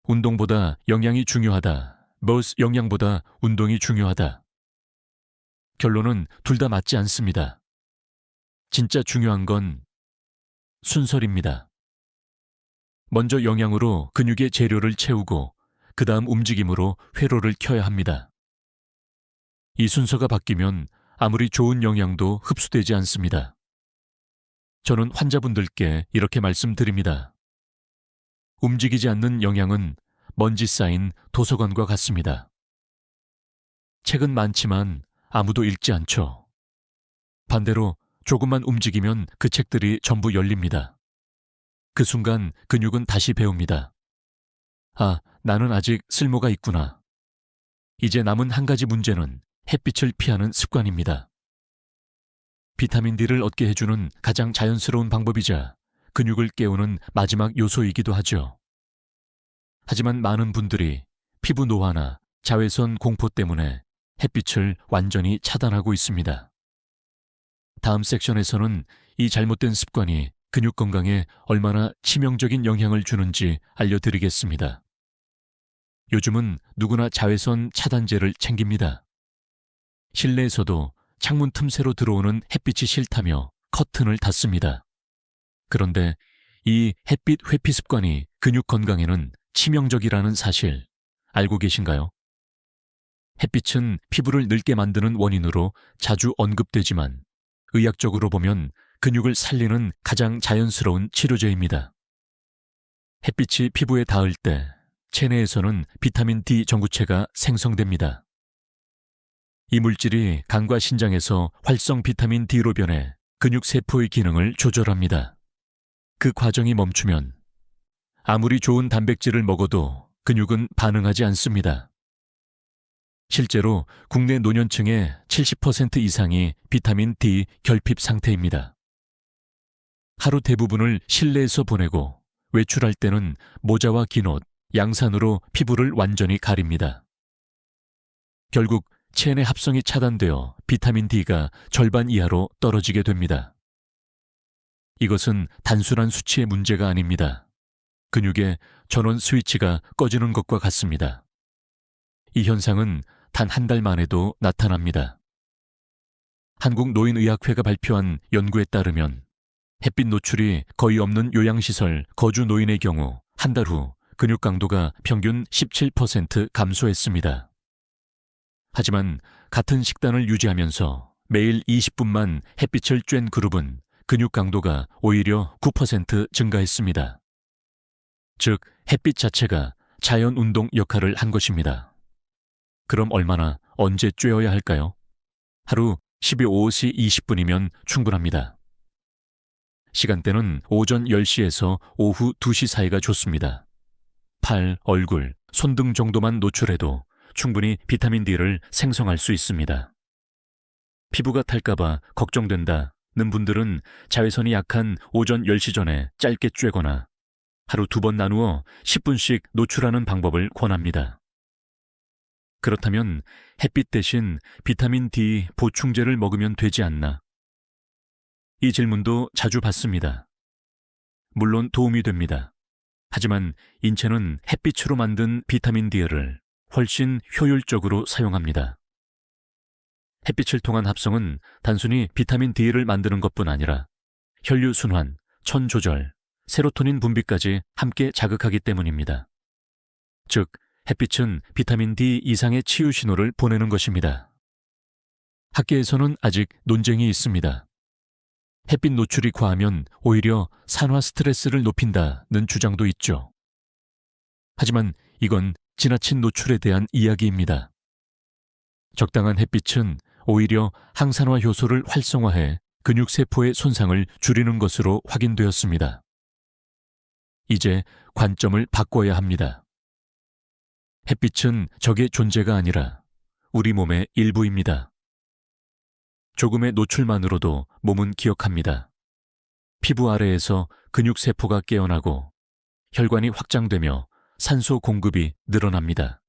운동보다 영양이 중요하다, 버스 영양보다 운동이 중요하다. 결론은 둘 다 맞지 않습니다. 진짜 중요한 건 순서입니다. 먼저 영양으로 근육의 재료를 채우고 그 다음 움직임으로 회로를 켜야 합니다. 이 순서가 바뀌면 아무리 좋은 영양도 흡수되지 않습니다. 저는 환자분들께 이렇게 말씀드립니다. 움직이지 않는 영양은 먼지 쌓인 도서관과 같습니다. 책은 많지만 아무도 읽지 않죠. 반대로 조금만 움직이면 그 책들이 전부 열립니다. 그 순간 근육은 다시 배웁니다. 아, 나는 아직 쓸모가 있구나. 이제 남은 한 가지 문제는 햇빛을 피하는 습관입니다. 비타민 D를 얻게 해주는 가장 자연스러운 방법이자 근육을 깨우는 마지막 요소이기도 하죠. 하지만 많은 분들이 피부 노화나 자외선 공포 때문에 햇빛을 완전히 차단하고 있습니다. 다음 섹션에서는 이 잘못된 습관이 근육 건강에 얼마나 치명적인 영향을 주는지 알려드리겠습니다. 요즘은 누구나 자외선 차단제를 챙깁니다. 실내에서도 창문 틈새로 들어오는 햇빛이 싫다며 커튼을 닫습니다. 그런데 이 햇빛 회피 습관이 근육 건강에는 치명적이라는 사실 알고 계신가요? 햇빛은 피부를 늙게 만드는 원인으로 자주 언급되지만 의학적으로 보면 근육을 살리는 가장 자연스러운 치료제입니다. 햇빛이 피부에 닿을 때 체내에서는 비타민 D 전구체가 생성됩니다. 이 물질이 간과 신장에서 활성 비타민 D로 변해 근육 세포의 기능을 조절합니다. 그 과정이 멈추면 아무리 좋은 단백질을 먹어도 근육은 반응하지 않습니다. 실제로 국내 노년층의 70% 이상이 비타민 D 결핍 상태입니다. 하루 대부분을 실내에서 보내고 외출할 때는 모자와 긴 옷, 양산으로 피부를 완전히 가립니다. 결국 체내 합성이 차단되어 비타민 D가 절반 이하로 떨어지게 됩니다. 이것은 단순한 수치의 문제가 아닙니다. 근육의 전원 스위치가 꺼지는 것과 같습니다. 이 현상은 단 한 달 만에도 나타납니다. 한국노인의학회가 발표한 연구에 따르면 햇빛 노출이 거의 없는 요양시설 거주 노인의 경우 한 달 후 근육 강도가 평균 17% 감소했습니다. 하지만 같은 식단을 유지하면서 매일 20분만 햇빛을 쬐는 그룹은 근육 강도가 오히려 9% 증가했습니다. 즉, 햇빛 자체가 자연 운동 역할을 한 것입니다. 그럼 얼마나, 언제 쬐어야 할까요? 하루 12시 20분이면 충분합니다. 시간대는 오전 10시에서 오후 2시 사이가 좋습니다. 팔, 얼굴, 손등 정도만 노출해도 충분히 비타민 D를 생성할 수 있습니다. 피부가 탈까봐 걱정된다는 분들은 자외선이 약한 오전 10시 전에 짧게 쬐거나 하루 2번 나누어 10분씩 노출하는 방법을 권합니다. 그렇다면 햇빛 대신 비타민 D 보충제를 먹으면 되지 않나? 이 질문도 자주 받습니다. 물론 도움이 됩니다. 하지만 인체는 햇빛으로 만든 비타민 D를 훨씬 효율적으로 사용합니다. 햇빛을 통한 합성은 단순히 비타민 D를 만드는 것뿐 아니라 혈류순환, 천 조절, 세로토닌 분비까지 함께 자극하기 때문입니다. 즉, 햇빛은 비타민 D 이상의 치유 신호를 보내는 것입니다. 학계에서는 아직 논쟁이 있습니다. 햇빛 노출이 과하면 오히려 산화 스트레스를 높인다는 주장도 있죠. 하지만 이건 지나친 노출에 대한 이야기입니다. 적당한 햇빛은 오히려 항산화 효소를 활성화해 근육세포의 손상을 줄이는 것으로 확인되었습니다. 이제 관점을 바꿔야 합니다. 햇빛은 적의 존재가 아니라 우리 몸의 일부입니다. 조금의 노출만으로도 몸은 기억합니다. 피부 아래에서 근육세포가 깨어나고 혈관이 확장되며 산소 공급이 늘어납니다.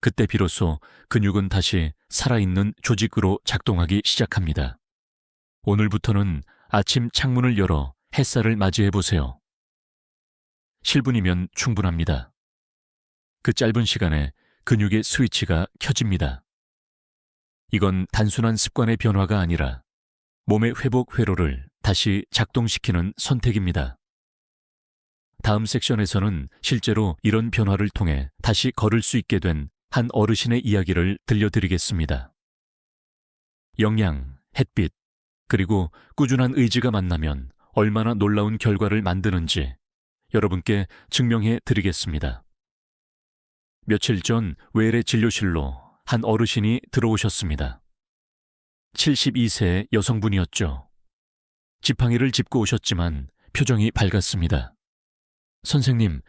그때 비로소 근육은 다시 살아있는 조직으로 작동하기 시작합니다. 오늘부터는 아침 창문을 열어 햇살을 맞이해 보세요. 7분이면 충분합니다. 그 짧은 시간에 근육의 스위치가 켜집니다. 이건 단순한 습관의 변화가 아니라 몸의 회복 회로를 다시 다시 작동시키는 선택입니다. 다음 섹션에서는 실제로 이런 변화를 통해 다시 걸을 수 있게 된 한 어르신의 이야기를 들려드리겠습니다. 영양, 햇빛, 그리고 꾸준한 의지가 만나면 얼마나 놀라운 결과를 만드는지 여러분께 증명해 드리겠습니다. 며칠 전 외래 진료실로 한 어르신이 들어오셨습니다. 72세의 여성분이었죠. 지팡이를 짚고 오셨지만 표정이 밝았습니다. 선생님,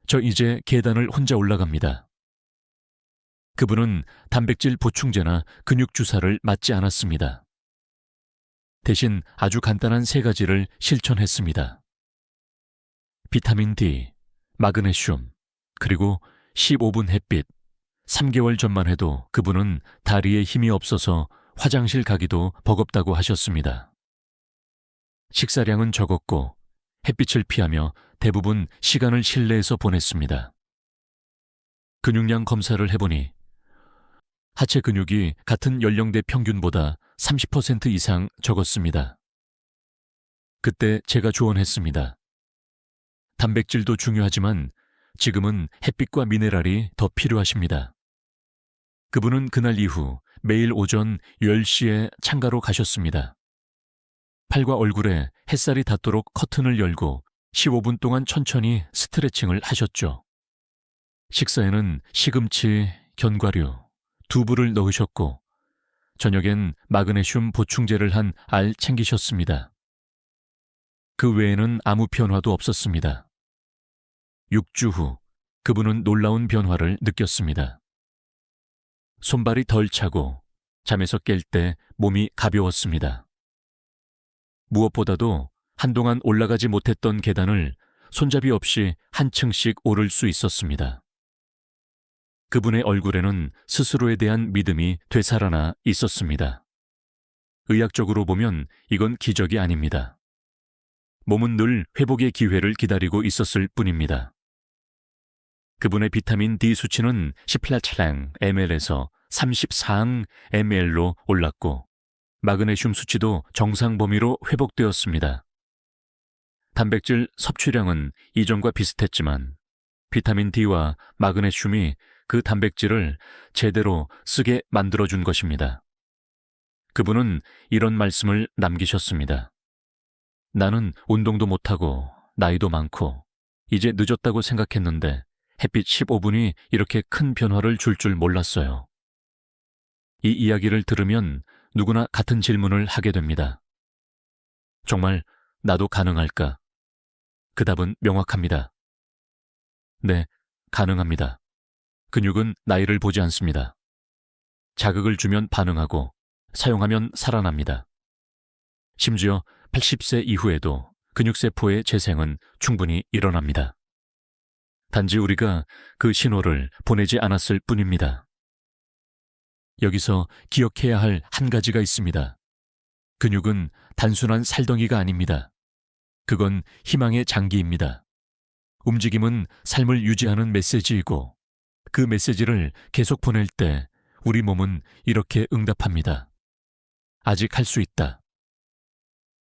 저 이제 계단을 혼자 올라갑니다. 그분은 단백질 보충제나 근육 주사를 맞지 않았습니다. 대신 아주 간단한 3가지를 실천했습니다. 비타민 D, 마그네슘, 그리고 15분 햇빛. 3개월 전만 해도 그분은 다리에 힘이 없어서 화장실 가기도 버겁다고 하셨습니다. 식사량은 적었고 햇빛을 피하며 대부분 시간을 실내에서 보냈습니다. 근육량 검사를 해보니 하체 근육이 같은 연령대 평균보다 30% 이상 적었습니다. 그때 제가 조언했습니다. 단백질도 중요하지만 지금은 햇빛과 미네랄이 더 필요하십니다. 그분은 그날 이후 매일 오전 10시에 창가로 가셨습니다. 팔과 얼굴에 햇살이 닿도록 커튼을 열고 15분 동안 천천히 스트레칭을 하셨죠. 식사에는 시금치, 견과류, 두부를 넣으셨고 저녁엔 마그네슘 보충제를 한 알 챙기셨습니다. 그 외에는 아무 변화도 없었습니다. 6주 후 그분은 놀라운 변화를 느꼈습니다. 손발이 덜 차고 잠에서 깰 때 몸이 가벼웠습니다. 무엇보다도 한동안 올라가지 못했던 계단을 손잡이 없이 한 층씩 오를 수 있었습니다. 그분의 얼굴에는 스스로에 대한 믿음이 되살아나 있었습니다. 의학적으로 보면 이건 기적이 아닙니다. 몸은 늘 회복의 기회를 기다리고 있었을 뿐입니다. 그분의 비타민 D 수치는 18 ml에서 34 ml로 올랐고 마그네슘 수치도 정상 범위로 회복되었습니다. 단백질 섭취량은 이전과 비슷했지만 비타민 D와 마그네슘이 그 단백질을 제대로 쓰게 만들어준 것입니다. 그분은 이런 말씀을 남기셨습니다. 나는 운동도 못하고 나이도 많고 이제 늦었다고 생각했는데 햇빛 15분이 이렇게 큰 변화를 줄 몰랐어요. 이 이야기를 들으면 누구나 같은 질문을 하게 됩니다. 정말 나도 가능할까? 그 답은 명확합니다. 네, 가능합니다. 근육은 나이를 보지 않습니다. 자극을 주면 반응하고 사용하면 살아납니다. 심지어 80세 이후에도 근육세포의 재생은 충분히 일어납니다. 단지 우리가 그 신호를 보내지 않았을 뿐입니다. 여기서 기억해야 할 한 가지가 있습니다. 근육은 단순한 살덩이가 아닙니다. 그건 희망의 장기입니다. 움직임은 삶을 유지하는 메시지이고 그 메시지를 계속 보낼 때 우리 몸은 이렇게 응답합니다. 아직 할 수 있다.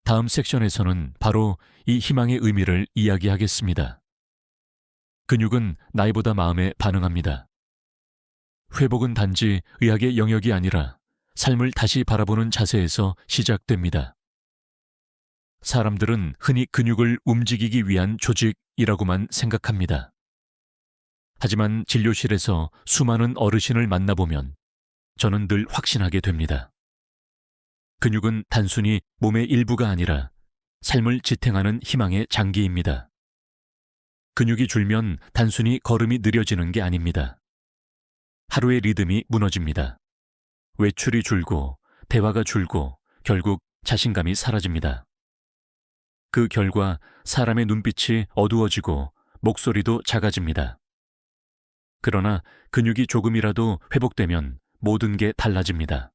다음 섹션에서는 바로 이 희망의 의미를 이야기하겠습니다. 근육은 나이보다 마음에 반응합니다. 회복은 단지 의학의 영역이 아니라 삶을 다시 바라보는 자세에서 시작됩니다. 사람들은 흔히 근육을 움직이기 위한 조직이라고만 생각합니다. 하지만 진료실에서 수많은 어르신을 만나보면 저는 늘 확신하게 됩니다. 근육은 단순히 몸의 일부가 아니라 삶을 지탱하는 희망의 장기입니다. 근육이 줄면 단순히 걸음이 느려지는 게 아닙니다. 하루의 리듬이 무너집니다. 외출이 줄고 대화가 줄고 결국 자신감이 사라집니다. 그 결과 사람의 눈빛이 어두워지고 목소리도 작아집니다. 그러나 근육이 조금이라도 회복되면 모든 게 달라집니다.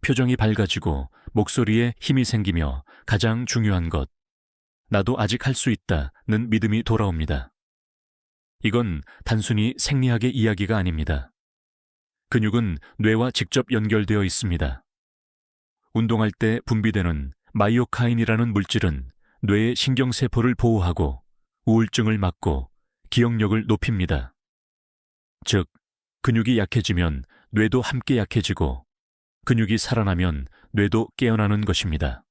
표정이 밝아지고 목소리에 힘이 생기며 가장 중요한 것, 나도 아직 할 수 있다는 믿음이 돌아옵니다. 이건 단순히 생리학의 이야기가 아닙니다. 근육은 뇌와 직접 연결되어 있습니다. 운동할 때 분비되는 마이오카인이라는 물질은 뇌의 신경세포를 보호하고 우울증을 막고 기억력을 높입니다. 즉, 근육이 약해지면 뇌도 함께 약해지고 근육이 살아나면 뇌도 깨어나는 것입니다.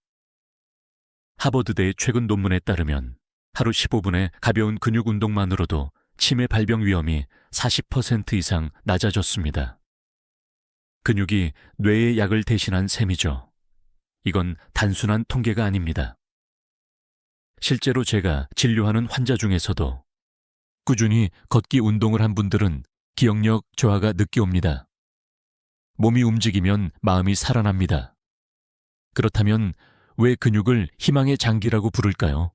하버드대의 최근 논문에 따르면 하루 15분의 가벼운 근육 운동만으로도 치매 발병 위험이 40% 이상 낮아졌습니다. 근육이 뇌의 약을 대신한 셈이죠. 이건 단순한 통계가 아닙니다. 실제로 제가 진료하는 환자 중에서도 꾸준히 걷기 운동을 한 분들은 기억력 저하가 늦게 옵니다. 몸이 움직이면 마음이 살아납니다. 그렇다면 왜 근육을 희망의 장기라고 부를까요?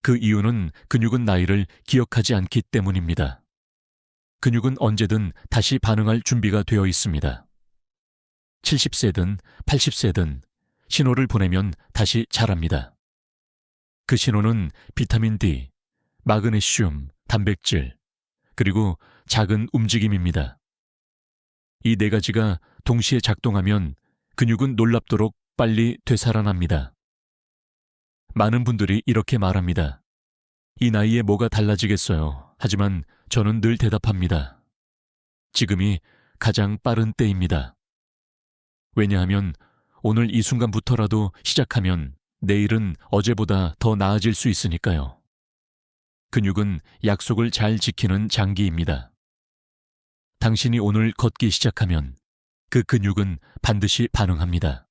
그 이유는 근육은 나이를 기억하지 않기 때문입니다. 근육은 언제든 다시 반응할 준비가 되어 있습니다. 70세든 80세든 신호를 보내면 다시 자랍니다. 그 신호는 비타민 D, 마그네슘, 단백질, 그리고 작은 움직임입니다. 이 네 가지가 동시에 작동하면 근육은 놀랍도록 빨리 되살아납니다. 많은 분들이 이렇게 말합니다. 이 나이에 뭐가 달라지겠어요. 하지만 저는 늘 대답합니다. 지금이 가장 빠른 때입니다. 왜냐하면 오늘 이 순간부터라도 시작하면 내일은 어제보다 더 나아질 수 있으니까요. 근육은 약속을 잘 지키는 장기입니다. 당신이 오늘 걷기 시작하면 그 근육은 반드시 반응합니다.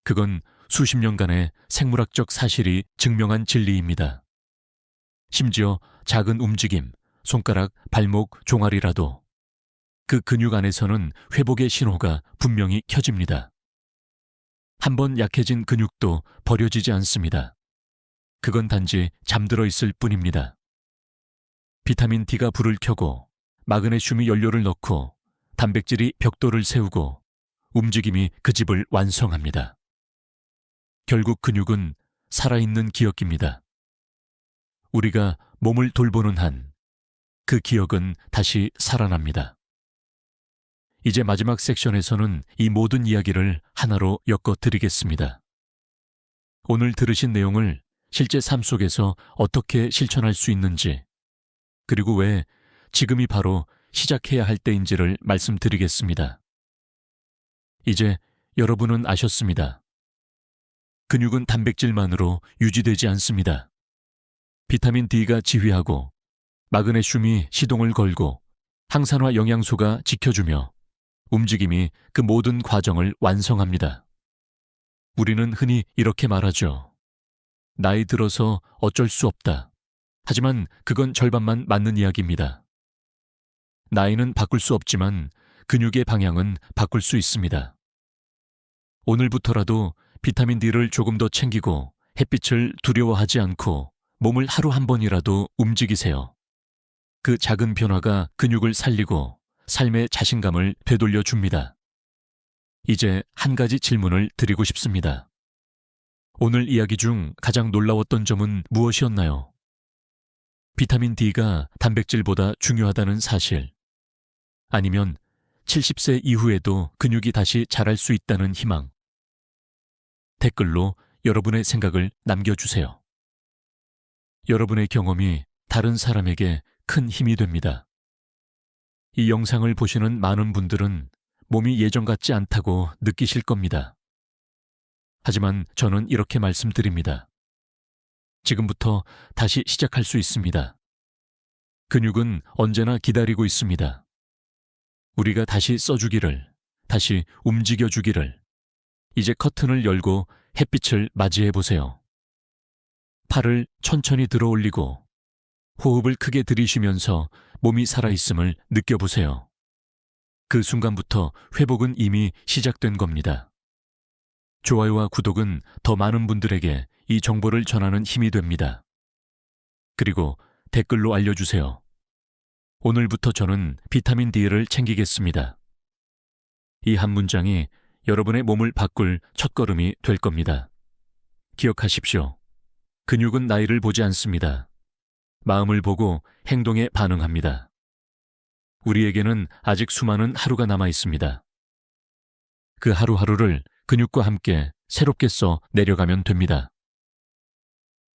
그건 수십 년간의 생물학적 사실이 증명한 진리입니다. 심지어 작은 움직임, 손가락, 발목, 종아리라도 그 근육 안에서는 회복의 신호가 분명히 켜집니다. 한번 약해진 근육도 버려지지 않습니다. 그건 단지 잠들어 있을 뿐입니다. 비타민 D가 불을 켜고 마그네슘이 연료를 넣고 단백질이 벽돌을 세우고 움직임이 그 집을 완성합니다. 결국 근육은 살아있는 기억입니다. 우리가 몸을 돌보는 한 그 기억은 다시 살아납니다. 이제 마지막 섹션에서는 이 모든 이야기를 하나로 엮어드리겠습니다. 오늘 들으신 내용을 실제 삶 속에서 어떻게 실천할 수 있는지, 그리고 왜 지금이 바로 시작해야 할 때인지를 말씀드리겠습니다. 이제 여러분은 아셨습니다. 근육은 단백질만으로 유지되지 않습니다. 비타민 D가 지휘하고 마그네슘이 시동을 걸고 항산화 영양소가 지켜주며 움직임이 그 모든 과정을 완성합니다. 우리는 흔히 이렇게 말하죠. 나이 들어서 어쩔 수 없다. 하지만 그건 절반만 맞는 이야기입니다. 나이는 바꿀 수 없지만 근육의 방향은 바꿀 수 있습니다. 오늘부터라도 비타민 D를 조금 더 챙기고 햇빛을 두려워하지 않고 몸을 하루 한 번이라도 움직이세요. 그 작은 변화가 근육을 살리고 삶의 자신감을 되돌려 줍니다. 이제 한 가지 질문을 드리고 싶습니다. 오늘 이야기 중 가장 놀라웠던 점은 무엇이었나요? 비타민 D가 단백질보다 중요하다는 사실, 아니면 70세 이후에도 근육이 다시 자랄 수 있다는 희망. 댓글로 여러분의 생각을 남겨주세요. 여러분의 경험이 다른 사람에게 큰 힘이 됩니다. 이 영상을 보시는 많은 분들은 몸이 예전 같지 않다고 느끼실 겁니다. 하지만 저는 이렇게 말씀드립니다. 지금부터 다시 시작할 수 있습니다. 근육은 언제나 기다리고 있습니다. 우리가 다시 써주기를, 다시 움직여주기를. 이제 커튼을 열고 햇빛을 맞이해보세요. 팔을 천천히 들어 올리고 호흡을 크게 들이쉬면서 몸이 살아있음을 느껴보세요. 그 순간부터 회복은 이미 시작된 겁니다. 좋아요와 구독은 더 많은 분들에게 이 정보를 전하는 힘이 됩니다. 그리고 댓글로 알려주세요. 오늘부터 저는 비타민 D를 챙기겠습니다. 이 한 문장이 여러분의 몸을 바꿀 첫걸음이 될 겁니다. 기억하십시오. 근육은 나이를 보지 않습니다. 마음을 보고 행동에 반응합니다. 우리에게는 아직 수많은 하루가 남아 있습니다. 그 하루하루를 근육과 함께 새롭게 써 내려가면 됩니다.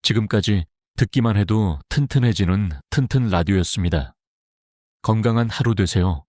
지금까지 듣기만 해도 튼튼해지는 튼튼 라디오였습니다. 건강한 하루 되세요.